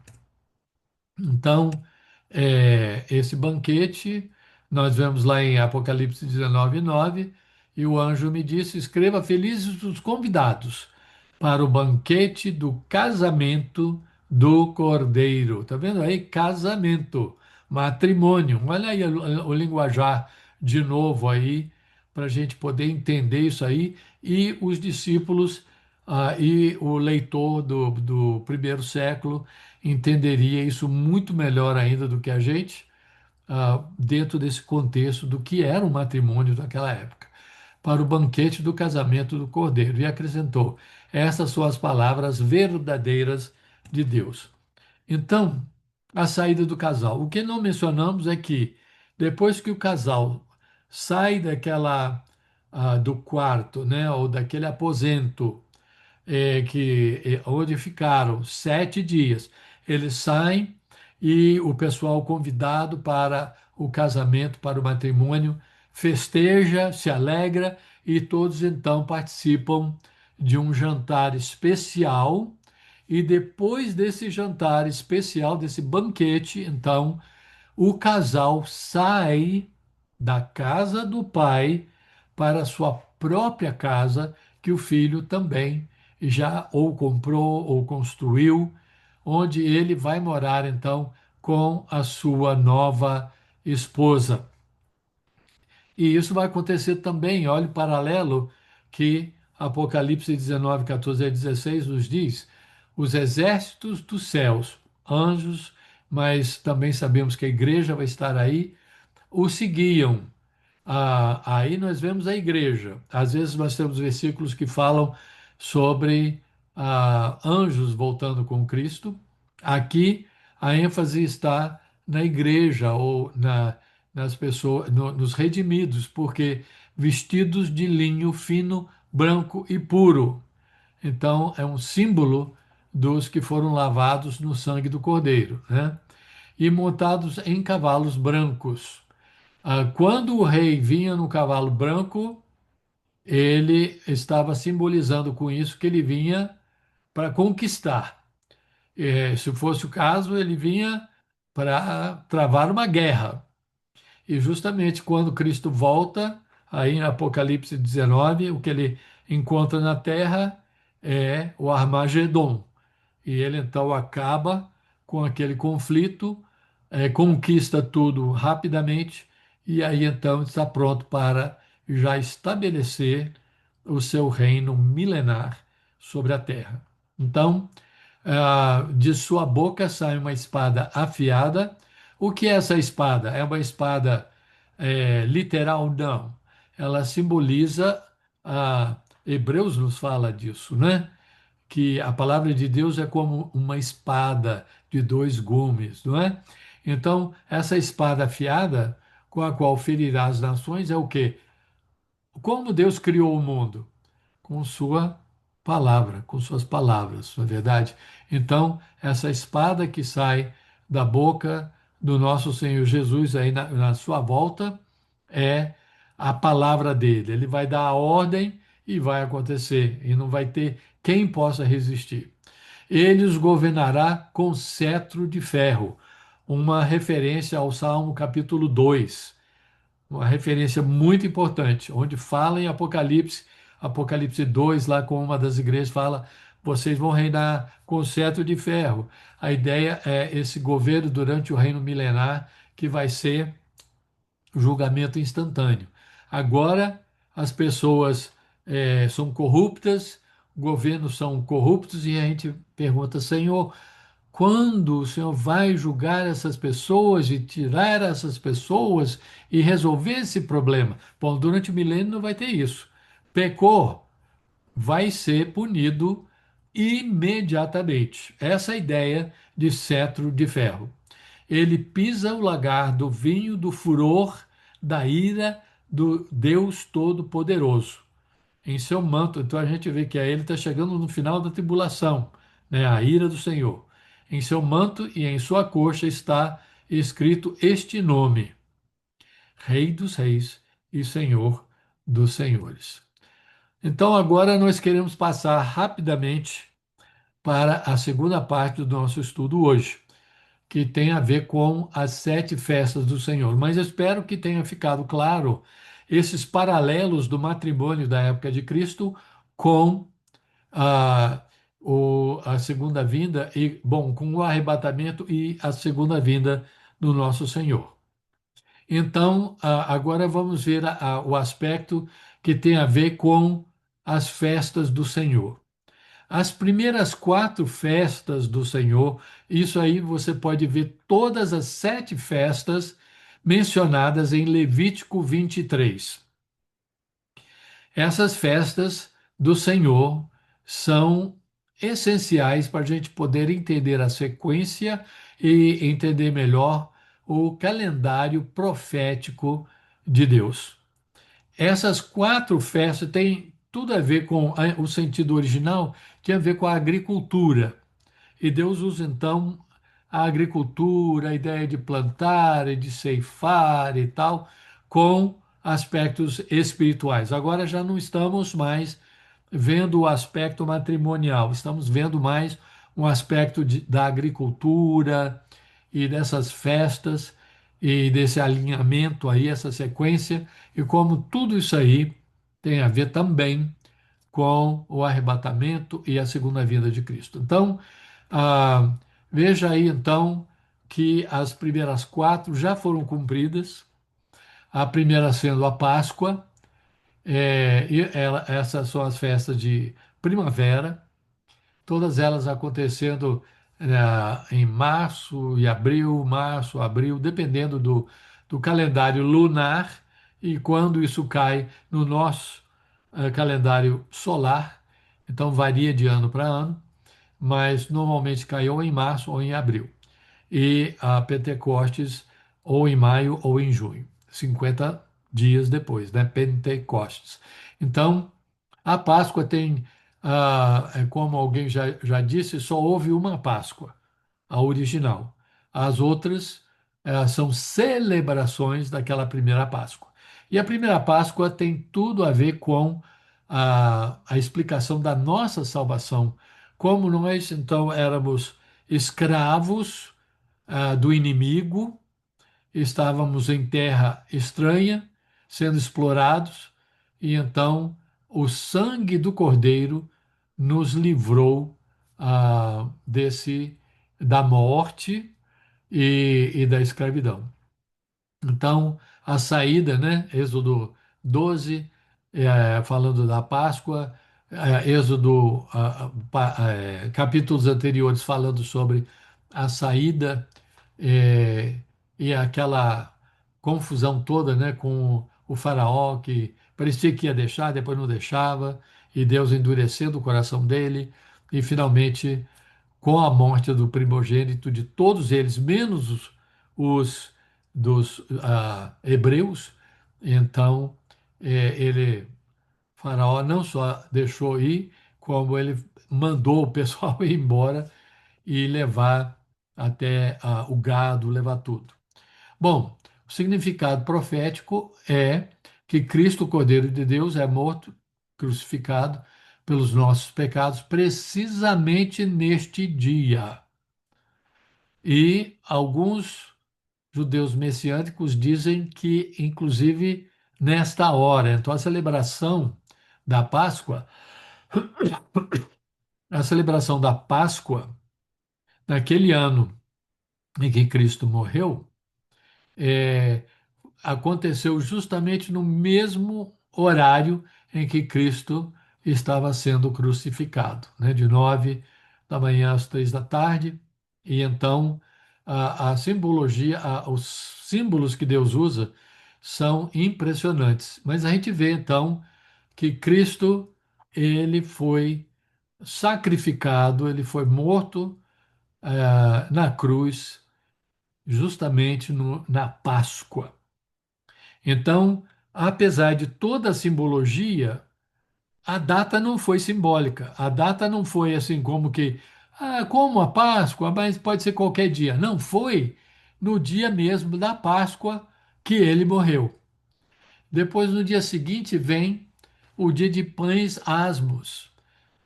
Então, esse banquete, nós vemos lá em Apocalipse 19:9, e o anjo me disse: escreva felizes os convidados para o banquete do casamento do Cordeiro. Tá vendo aí? Casamento, matrimônio. Olha aí o linguajar de novo aí, para a gente poder entender isso aí. E os discípulos e o leitor do primeiro século entenderia isso muito melhor ainda do que a gente, dentro desse contexto do que era o matrimônio daquela época, para o banquete do casamento do Cordeiro. E acrescentou: essas são as palavras verdadeiras de Deus. Então, a saída do casal. O que não mencionamos é que depois que o casal sai do quarto, né, ou daquele aposento onde ficaram 7 dias. Eles saem e o pessoal convidado para o casamento, para o matrimônio, festeja, se alegra e todos então participam de um jantar especial. E depois desse jantar especial, desse banquete, então o casal sai da casa do pai para a sua própria casa, que o filho também já ou comprou ou construiu, onde ele vai morar então com a sua nova esposa. E isso vai acontecer também, olha o paralelo que Apocalipse 19, 14 a 16 nos diz: os exércitos dos céus, anjos, mas também sabemos que a igreja vai estar aí, o seguiam. Aí nós vemos a igreja. Às vezes nós temos versículos que falam sobre anjos voltando com Cristo. Aqui a ênfase está na igreja ou nas pessoas, nos redimidos, porque vestidos de linho fino, branco e puro. Então é um símbolo dos que foram lavados no sangue do Cordeiro, né? E montados em cavalos brancos. Quando o rei vinha no cavalo branco, ele estava simbolizando com isso que ele vinha para conquistar. Se fosse o caso, ele vinha para travar uma guerra. E justamente quando Cristo volta, aí em Apocalipse 19, o que ele encontra na terra é o Armagedon. E ele então acaba com aquele conflito, conquista tudo rapidamente, e aí então está pronto para já estabelecer o seu reino milenar sobre a terra. Então, de sua boca sai uma espada afiada. O que é essa espada? É uma espada literal? Não. Ela simboliza, Hebreus nos fala disso, né? Que a palavra de Deus é como uma espada de dois gumes, não é? Então, essa espada afiada, com a qual ferirá as nações, é o quê? Como Deus criou o mundo? Com sua palavra, com suas palavras, não é verdade? Então, essa espada que sai da boca do nosso Senhor Jesus aí na sua volta é a palavra dele. Ele vai dar a ordem e vai acontecer, e não vai ter quem possa resistir. Ele os governará com cetro de ferro, uma referência ao Salmo capítulo 2, uma referência muito importante, onde fala em Apocalipse, Apocalipse 2, lá com uma das igrejas, fala: vocês vão reinar com cetro de ferro. A ideia é esse governo durante o reino milenar, que vai ser julgamento instantâneo. Agora, as pessoas são corruptas, governos são corruptos, e a gente pergunta: Senhor, quando o Senhor vai julgar essas pessoas e tirar essas pessoas e resolver esse problema? Bom, durante o milênio não vai ter isso. Pecou, vai ser punido imediatamente. Essa é a ideia de cetro de ferro. Ele pisa o lagar do vinho do furor da ira do Deus Todo-Poderoso em seu manto. Então a gente vê que aí ele está chegando no final da tribulação, né? A ira do Senhor. Em seu manto e em sua coxa está escrito este nome: Rei dos Reis e Senhor dos Senhores. Então agora nós queremos passar rapidamente para a segunda parte do nosso estudo hoje, que tem a ver com as sete festas do Senhor. Mas eu espero que tenha ficado claro esses paralelos do matrimônio da época de Cristo com a, a segunda vinda e, bom, com o arrebatamento e a segunda vinda do nosso Senhor. Então, agora vamos ver o aspecto que tem a ver com as festas do Senhor. As primeiras quatro festas do Senhor, isso aí você pode ver todas as sete festas mencionadas em Levítico 23. Essas festas do Senhor são essenciais para a gente poder entender a sequência e entender melhor o calendário profético de Deus. Essas quatro festas têm tudo a ver com o sentido original, tem a ver com a agricultura. E Deus usa então a agricultura, a ideia de plantar e de ceifar e tal, com aspectos espirituais. Agora já não estamos mais vendo o aspecto matrimonial, estamos vendo mais um aspecto da agricultura e dessas festas e desse alinhamento aí, essa sequência, e como tudo isso aí tem a ver também com o arrebatamento e a segunda vinda de Cristo. Então, ah, veja aí então que as primeiras quatro já foram cumpridas, a primeira sendo a Páscoa, essas são as festas de primavera, todas elas acontecendo em março, abril, dependendo do calendário lunar e quando isso cai no nosso calendário solar. Então varia de ano para ano, mas normalmente cai ou em março ou em abril. E a Pentecostes ou em maio ou em junho, 50 dias depois, né? Pentecostes. Então, a Páscoa tem, como alguém já disse, só houve uma Páscoa, a original. As outras são celebrações daquela primeira Páscoa. E a primeira Páscoa tem tudo a ver com a explicação da nossa salvação. Como nós, então, éramos escravos do inimigo, estávamos em terra estranha, sendo explorados, e então o sangue do Cordeiro nos livrou da morte e da escravidão. Então, a saída, né? Êxodo 12, falando da Páscoa, Êxodo, capítulos anteriores falando sobre a saída, é, e aquela confusão toda, né? Com o faraó que parecia que ia deixar, depois não deixava, e Deus endurecendo o coração dele, e finalmente com a morte do primogênito de todos eles, menos os dos hebreus. Então, ele, Faraó, não só deixou ir, como ele mandou o pessoal ir embora e levar até o gado, levar tudo. Bom, o significado profético é que Cristo, o Cordeiro de Deus, é morto, crucificado pelos nossos pecados, precisamente neste dia. E alguns judeus messiânicos dizem que, inclusive, nesta hora. Então, a celebração da Páscoa, a celebração da Páscoa, naquele ano em que Cristo morreu, é, aconteceu justamente no mesmo horário em que Cristo estava sendo crucificado, né? De 9 da manhã às 3 da tarde. E então a simbologia, os símbolos que Deus usa são impressionantes. Mas a gente vê então que Cristo ele foi sacrificado, ele foi morto na cruz, justamente na Páscoa. Então, apesar de toda a simbologia, a data não foi simbólica. A data não foi assim como que, como a Páscoa, mas pode ser qualquer dia. Não, foi no dia mesmo da Páscoa que ele morreu. Depois, no dia seguinte, vem o dia de pães asmos.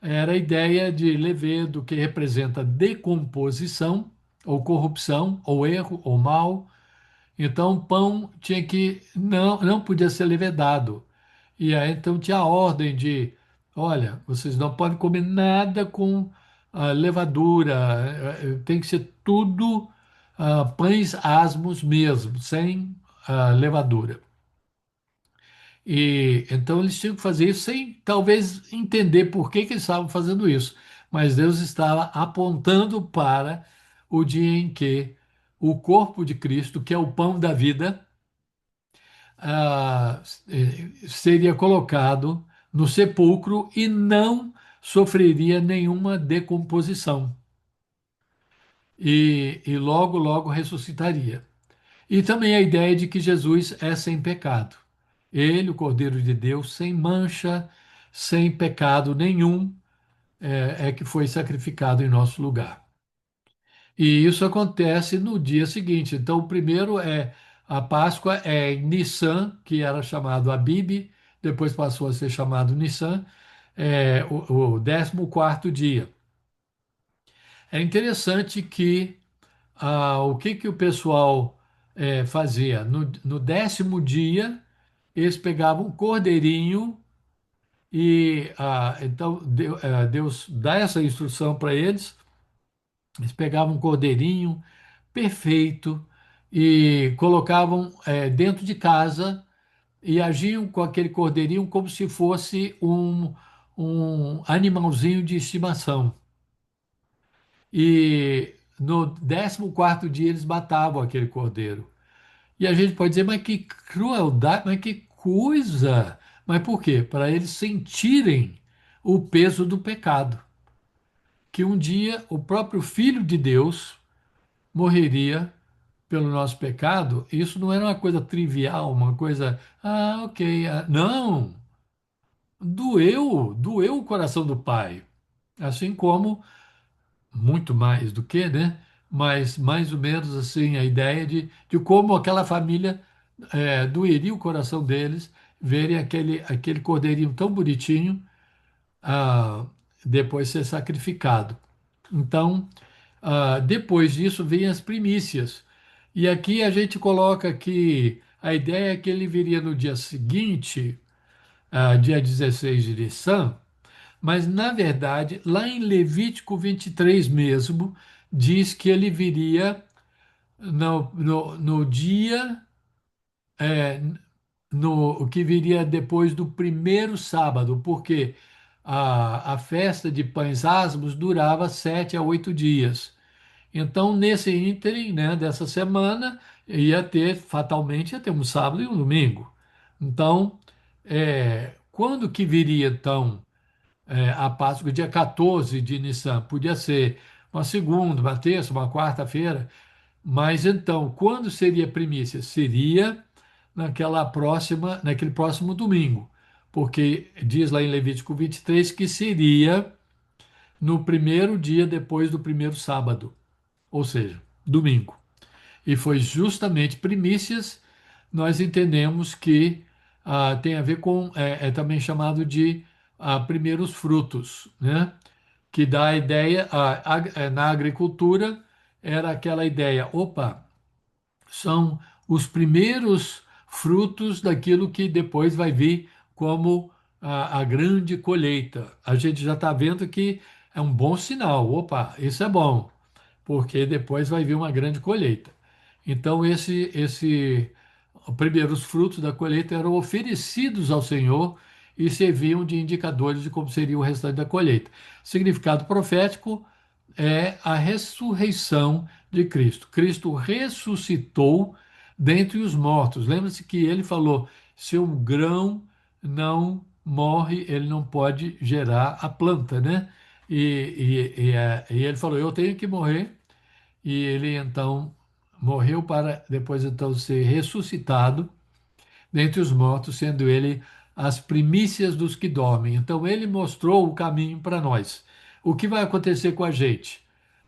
Era a ideia de levedo, que representa decomposição, ou corrupção, ou erro, ou mal. Então, o pão tinha que não podia ser levedado. E aí então tinha a ordem de, olha, vocês não podem comer nada com levadura, tem que ser tudo pães asmos mesmo, sem levadura. E então eles tinham que fazer isso sem talvez entender por que que eles estavam fazendo isso, mas Deus estava apontando para o dia em que o corpo de Cristo, que é o pão da vida, ah, seria colocado no sepulcro e não sofreria nenhuma decomposição. E logo, logo ressuscitaria. E também a ideia de que Jesus é sem pecado. Ele, o Cordeiro de Deus, sem mancha, sem pecado nenhum, é que foi sacrificado em nosso lugar. E isso acontece no dia seguinte. Então, o primeiro é a Páscoa é em Nissan, que era chamado Abib, depois passou a ser chamado Nissan, o 14º dia. É interessante que o que, que o pessoal fazia? No 10º dia, eles pegavam um cordeirinho e então Deus dá essa instrução para eles. Eles pegavam um cordeirinho perfeito e colocavam dentro de casa e agiam com aquele cordeirinho como se fosse um animalzinho de estimação. E no 14º dia eles matavam aquele cordeiro. E a gente pode dizer, mas que crueldade, mas que coisa! Mas por quê? Para eles sentirem o peso do pecado. Que um dia o próprio Filho de Deus morreria pelo nosso pecado, isso não era uma coisa trivial, uma coisa, ok, não, doeu o coração do pai, assim como, muito mais do que, né, mas mais ou menos assim, a ideia de como aquela família doeria o coração deles, verem aquele cordeirinho tão bonitinho, ah, depois ser sacrificado. Então, depois disso vem as primícias. E aqui a gente coloca que a ideia é que ele viria no dia seguinte, dia 16 de Nissan, mas na verdade, lá em Levítico 23 mesmo, diz que ele viria no dia, é, o que viria depois do primeiro sábado, porque a festa de pães asmos durava 7 a 8 dias. Então, nesse ínterim, né, dessa semana, fatalmente, ia ter um sábado e um domingo. Então, quando que viria, então, a Páscoa? Dia 14 de Nissan. Podia ser uma segunda, uma terça, uma quarta-feira. Mas, então, quando seria a primícia? Seria naquele próximo domingo. porque diz lá em Levítico 23 que seria no primeiro dia depois do primeiro sábado, ou seja, domingo. E foi justamente primícias, nós entendemos que tem a ver com, é também chamado de primeiros frutos, né? Que dá a ideia, na agricultura, era aquela ideia, opa, são os primeiros frutos daquilo que depois vai vir como a grande colheita. A gente já está vendo que é um bom sinal. Opa, isso é bom, porque depois vai vir uma grande colheita. Então, os primeiros frutos da colheita eram oferecidos ao Senhor e serviam de indicadores de como seria o restante da colheita. Significado profético é a ressurreição de Cristo. Cristo ressuscitou dentre os mortos. Lembra-se que ele falou: se um grão não morre, ele não pode gerar a planta, né? E ele falou: eu tenho que morrer. E ele então morreu para depois então ser ressuscitado dentre os mortos, sendo ele as primícias dos que dormem. Então ele mostrou o caminho para nós. O que vai acontecer com a gente?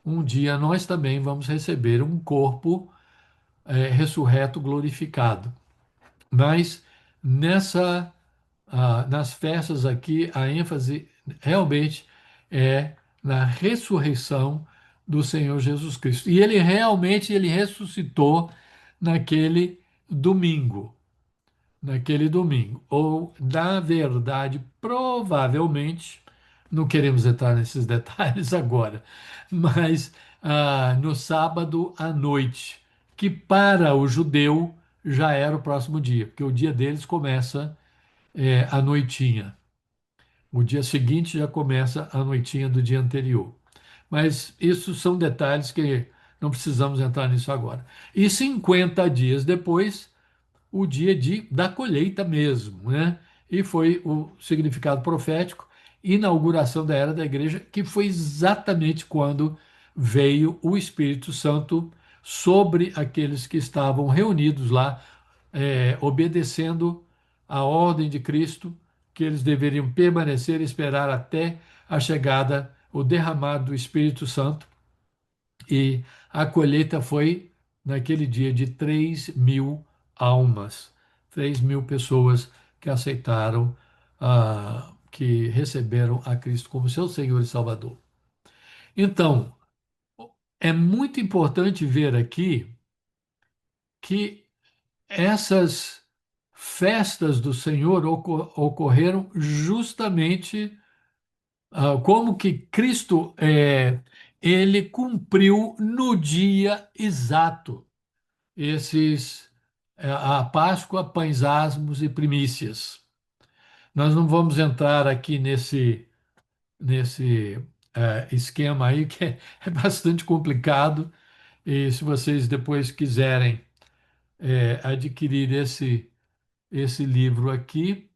Um dia nós também vamos receber um corpo ressurreto, glorificado. Mas nas festas aqui, a ênfase realmente é na ressurreição do Senhor Jesus Cristo. E ele realmente ele ressuscitou naquele domingo naquele domingo. Ou, na verdade, provavelmente, não queremos entrar nesses detalhes agora, mas no sábado à noite, que para o judeu já era o próximo dia, porque o dia deles começa à noitinha. O dia seguinte já começa a noitinha do dia anterior. Mas isso são detalhes que não precisamos entrar nisso agora. E 50 dias depois, o dia da colheita mesmo, né? E foi o significado profético, inauguração da era da igreja, que foi exatamente quando veio o Espírito Santo sobre aqueles que estavam reunidos lá, obedecendo a ordem de Cristo, que eles deveriam permanecer e esperar até a chegada, o derramado do Espírito Santo. E a colheita foi naquele dia de 3.000 almas, 3.000 pessoas que aceitaram, que receberam a Cristo como seu Senhor e Salvador. Então, é muito importante ver aqui que essas festas do Senhor ocorreram justamente como que Cristo ele cumpriu no dia exato a Páscoa, pães asmos e primícias. Nós não vamos entrar aqui nesse esquema aí que é bastante complicado. E se vocês depois quiserem adquirir esse livro aqui,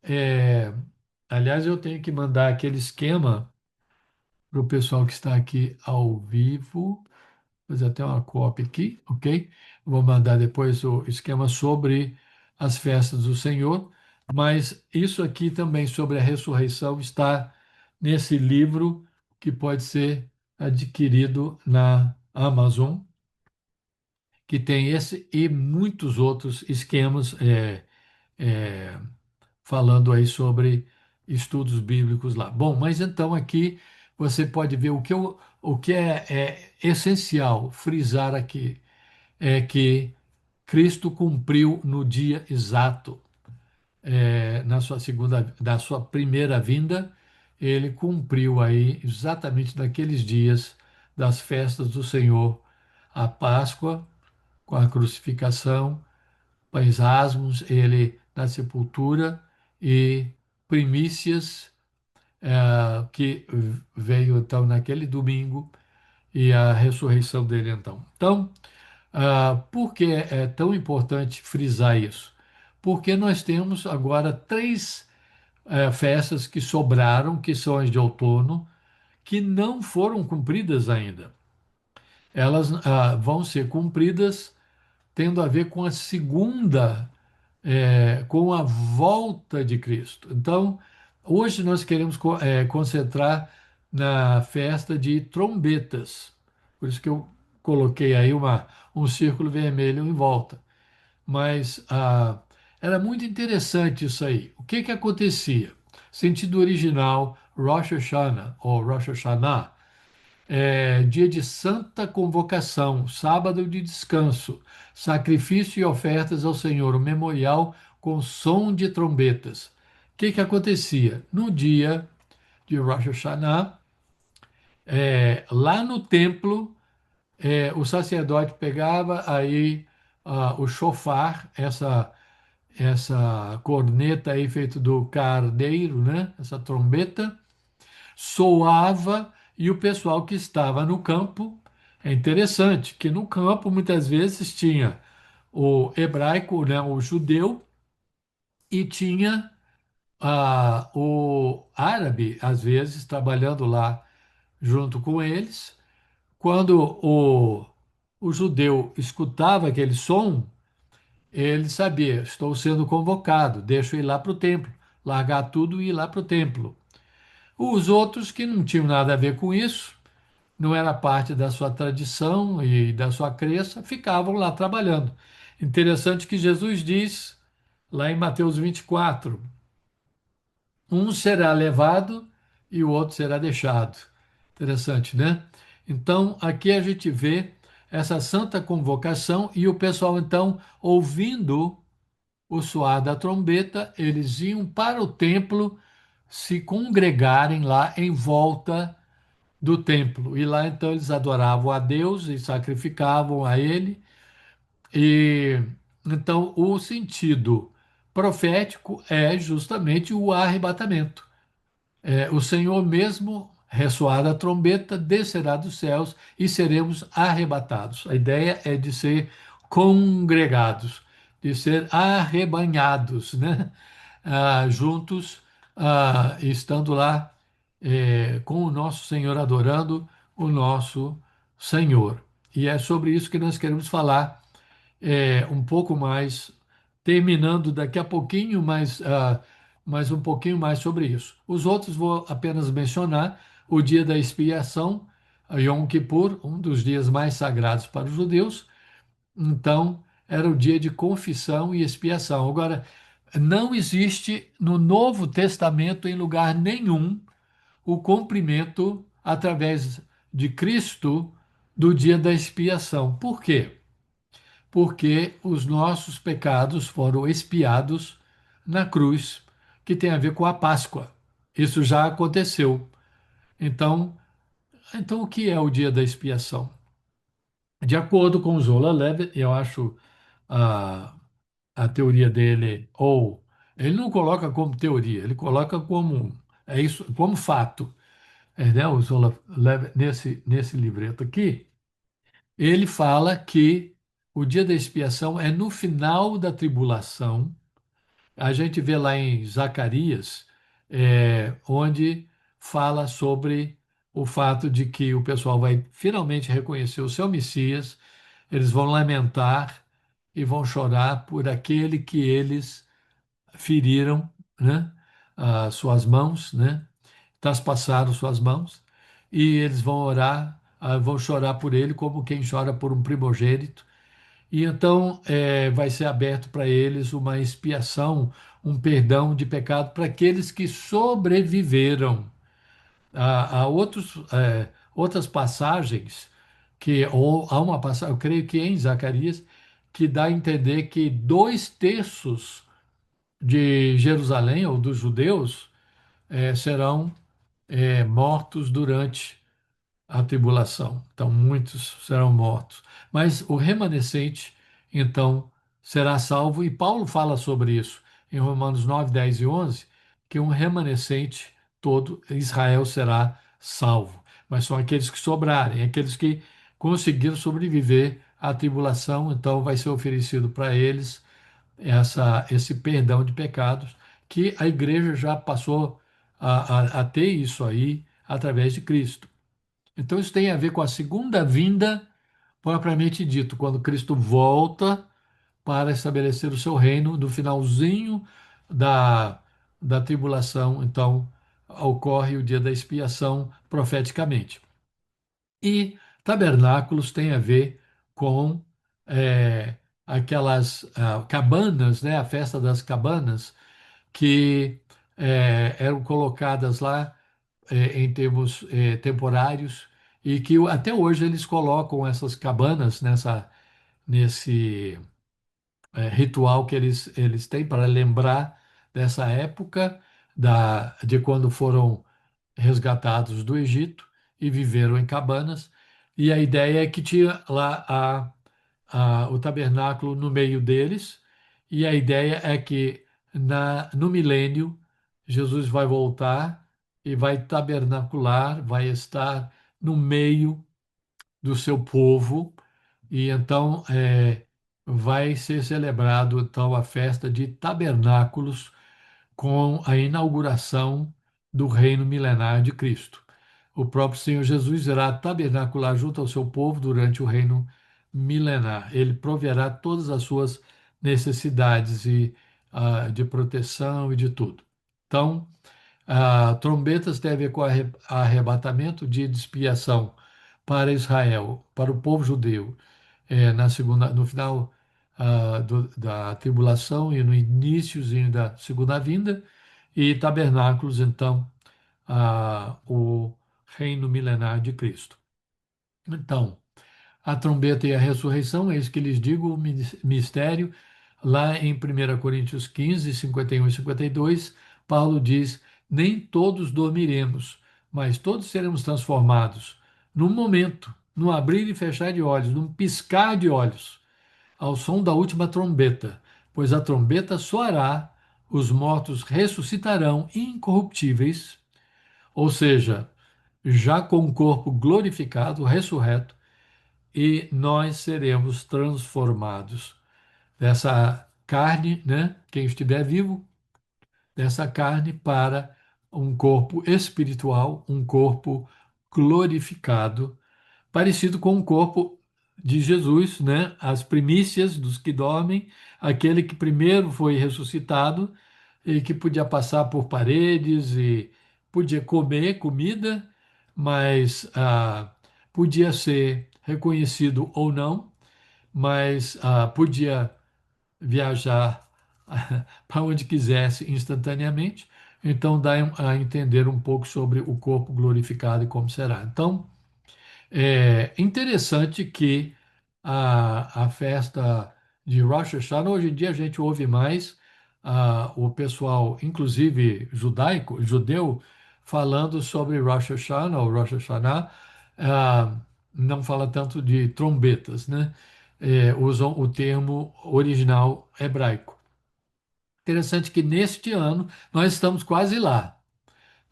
é, aliás, eu tenho que mandar aquele esquema para o pessoal que está aqui ao vivo. Vou fazer até uma cópia aqui, ok? Vou mandar depois o esquema sobre as festas do Senhor, mas isso aqui também sobre a ressurreição está nesse livro que pode ser adquirido na Amazon, que tem esse e muitos outros esquemas é, falando aí sobre estudos bíblicos lá. Bom, mas então aqui você pode ver o que é essencial frisar aqui é que Cristo cumpriu no dia exato, da sua primeira vinda, ele cumpriu aí exatamente naqueles dias das festas do Senhor, a Páscoa com a crucificação, pães asmos, ele na sepultura e primícias que veio então naquele domingo e a ressurreição dele então. Então, por que é tão importante frisar isso? Porque nós temos agora três festas que sobraram, que são as de outono, que não foram cumpridas ainda. Elas vão ser cumpridas tendo a ver com a segunda com a volta de Cristo. Então, hoje nós queremos concentrar na festa de trombetas. Por isso que eu coloquei aí um círculo vermelho em volta. Mas era muito interessante isso aí. O que que acontecia? Sentido original, Rosh Hashanah, ou Rosh Hashanah, dia de santa convocação, sábado de descanso, sacrifício e ofertas ao Senhor, o memorial com som de trombetas. O que que acontecia? No dia de Rosh Hashanah, lá no templo, o sacerdote pegava aí o shofar, essa corneta aí feita do carneiro, né? Essa trombeta, soava e o pessoal que estava no campo, é interessante que no campo muitas vezes tinha o hebraico, né, o judeu, e tinha o árabe, às vezes, trabalhando lá junto com eles. Quando o judeu escutava aquele som, ele sabia, estou sendo convocado, deixa eu ir lá para o templo, largar tudo e ir lá para o templo. Os outros que não tinham nada a ver com isso, não era parte da sua tradição e da sua crença, ficavam lá trabalhando. Interessante que Jesus diz, lá em Mateus 24, um será levado e o outro será deixado. Interessante, né? Então, aqui a gente vê essa santa convocação e o pessoal, então, ouvindo o soar da trombeta, eles iam para o templo se congregarem lá em volta do templo. E lá então eles adoravam a Deus e sacrificavam a ele. E então o sentido profético é justamente o arrebatamento. O Senhor mesmo, ressoada a trombeta, descerá dos céus e seremos arrebatados. A ideia é de ser congregados, de ser arrebanhados, né? Juntos, estando lá com o nosso Senhor, adorando o nosso Senhor. E é sobre isso que nós queremos falar um pouco mais, terminando daqui a pouquinho, mas um pouquinho mais sobre isso. Os outros vou apenas mencionar o dia da expiação, Yom Kippur, um dos dias mais sagrados para os judeus. Então, era o dia de confissão e expiação. Agora, não existe no Novo Testamento, em lugar nenhum, o cumprimento através de Cristo do dia da expiação. Por quê? Porque os nossos pecados foram expiados na cruz, que tem a ver com a Páscoa. Isso já aconteceu. Então, o que é o dia da expiação? De acordo com Zola Levitt, eu acho a, a teoria dele, ou ele não coloca como teoria, ele coloca como é isso, como fato. Né? O Zola Levitt, nesse livreto aqui, ele fala que o dia da expiação é no final da tribulação. A gente vê lá em Zacarias, onde fala sobre o fato de que o pessoal vai finalmente reconhecer o seu Messias, eles vão lamentar e vão chorar por aquele que eles feriram, né? As suas mãos, né? Traspassaram suas mãos, e eles vão orar, vão chorar por ele como quem chora por um primogênito. E então vai ser aberto para eles uma expiação, um perdão de pecado para aqueles que sobreviveram. Há outras passagens ou há uma passagem, eu creio que em Zacarias, que dá a entender que 2/3 de Jerusalém ou dos judeus serão mortos durante a tribulação. Então, muitos serão mortos. Mas o remanescente, então, será salvo. E Paulo fala sobre isso em Romanos 9, 10 e 11, que um remanescente todo, Israel será salvo. Mas são aqueles que sobrarem, aqueles que conseguiram sobreviver à tribulação, então vai ser oferecido para eles esse perdão de pecados, que a igreja já passou a ter isso aí através de Cristo. Então, isso tem a ver com a segunda vinda, propriamente dito, quando Cristo volta para estabelecer o seu reino no finalzinho da, da tribulação. Então, ocorre o dia da expiação profeticamente. E tabernáculos tem a ver com aquelas cabanas, né, a festa das cabanas, que eram colocadas lá em termos temporários e que até hoje eles colocam essas cabanas nesse ritual que eles têm para lembrar dessa época de quando foram resgatados do Egito e viveram em cabanas. E a ideia é que tinha lá o tabernáculo no meio deles, e a ideia é que no milênio Jesus vai voltar e vai tabernacular, vai estar no meio do seu povo, e então vai ser celebrado então a festa de tabernáculos com a inauguração do reino milenar de Cristo. O próprio Senhor Jesus irá tabernacular junto ao seu povo durante o reino milenar. Ele proverá todas as suas necessidades de proteção e de tudo. Então, trombetas têm a ver com arrebatamento, dia de expiação para Israel, para o povo judeu, no final da tribulação e no iníciozinho da segunda vinda, e tabernáculos, então, o reino milenar de Cristo. Então, a trombeta e a ressurreição, é isso que lhes digo, o mistério. Lá em 1 Coríntios 15, 51 e 52, Paulo diz: nem todos dormiremos, mas todos seremos transformados num momento, num abrir e fechar de olhos, num piscar de olhos, ao som da última trombeta, pois a trombeta soará, os mortos ressuscitarão incorruptíveis, ou seja, já com o corpo glorificado, ressurreto, e nós seremos transformados dessa carne, né? Quem estiver vivo, dessa carne para um corpo espiritual, um corpo glorificado, parecido com o corpo de Jesus, né? As primícias dos que dormem, aquele que primeiro foi ressuscitado e que podia passar por paredes e podia comer comida, mas podia ser reconhecido ou não, mas podia viajar para onde quisesse instantaneamente. Então dá a entender um pouco sobre o corpo glorificado e como será. Então, é interessante que a festa de Rosh Hashanah, hoje em dia a gente ouve mais o pessoal, inclusive judaico, judeu, falando sobre Rosh Hashanah ou Rosh Hashanah, não fala tanto de trombetas, né? Usam o termo original hebraico. Interessante que neste ano nós estamos quase lá.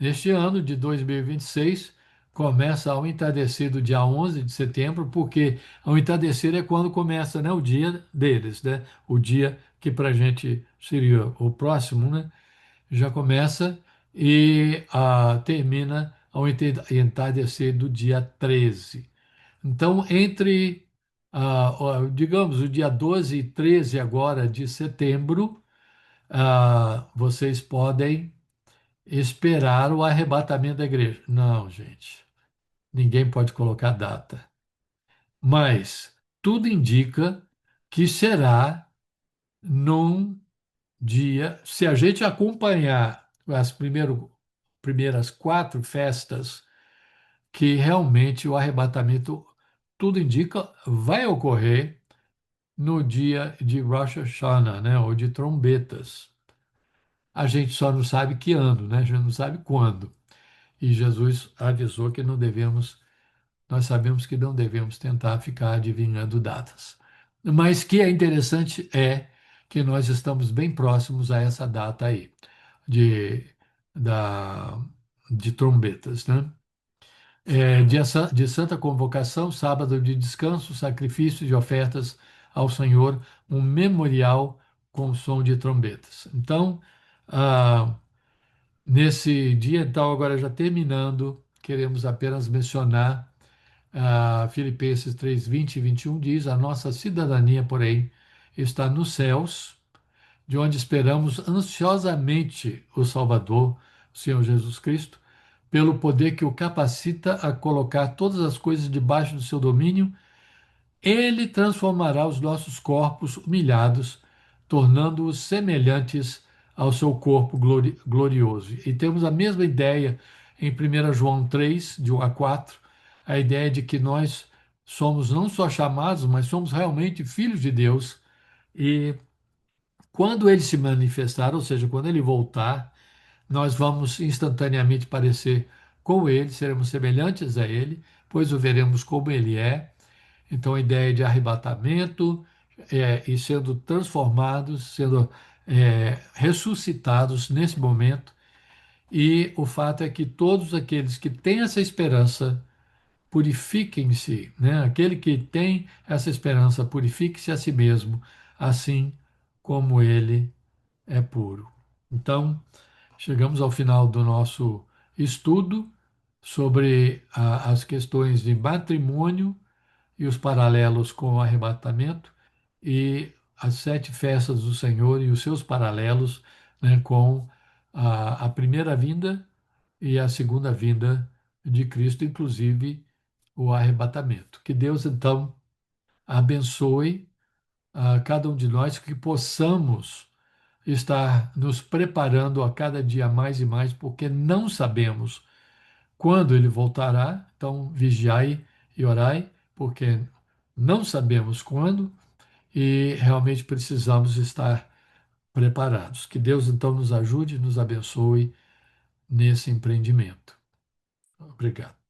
Neste ano de 2026, começa ao entardecer do dia 11 de setembro, porque ao entardecer é quando começa, né, o dia deles, né? O dia que para a gente seria o próximo, né? Já começa e termina ao entardecer do dia 13. Então, digamos, o dia 12 e 13 agora de setembro, vocês podem esperar o arrebatamento da igreja. Não, gente, ninguém pode colocar data. Mas tudo indica que será num dia, se a gente acompanhar as primeiras quatro festas, que realmente o arrebatamento, tudo indica, vai ocorrer no dia de Rosh Hashanah, né, ou de trombetas. A gente só não sabe que ano, né? A gente não sabe quando. E Jesus avisou que não devemos, nós sabemos que não devemos tentar ficar adivinhando datas. Mas que é interessante é que nós estamos bem próximos a essa data aí, de, da, de trombetas, né? De santa convocação, sábado de descanso, sacrifício de ofertas ao Senhor, um memorial com som de trombetas. Então, ah, nesse dia, então, agora já terminando, queremos apenas mencionar Filipenses 3, 20 e 21 diz: a nossa cidadania, porém, está nos céus, de onde esperamos ansiosamente o Salvador, o Senhor Jesus Cristo, pelo poder que o capacita a colocar todas as coisas debaixo do seu domínio. Ele transformará os nossos corpos humilhados, tornando-os semelhantes ao seu corpo glorioso. E temos a mesma ideia em 1 João 3, de 1 a 4, a ideia de que nós somos não só chamados, mas somos realmente filhos de Deus. E quando ele se manifestar, ou seja, quando ele voltar, nós vamos instantaneamente parecer com ele, seremos semelhantes a ele, pois o veremos como ele é. Então, a ideia de arrebatamento e sendo transformados, sendo ressuscitados nesse momento. E o fato é que todos aqueles que têm essa esperança, purifiquem-se, né? Aquele que tem essa esperança, purifique-se a si mesmo, assim como ele é puro. Então, chegamos ao final do nosso estudo sobre as questões de matrimônio e os paralelos com o arrebatamento, e as sete festas do Senhor e os seus paralelos, né, com a primeira vinda e a segunda vinda de Cristo, inclusive o arrebatamento. Que Deus, então, abençoe a cada um de nós, que possamos estar nos preparando a cada dia mais e mais, porque não sabemos quando ele voltará. Então, vigiai e orai, porque não sabemos quando e realmente precisamos estar preparados. Que Deus então nos ajude e nos abençoe nesse empreendimento. Obrigado.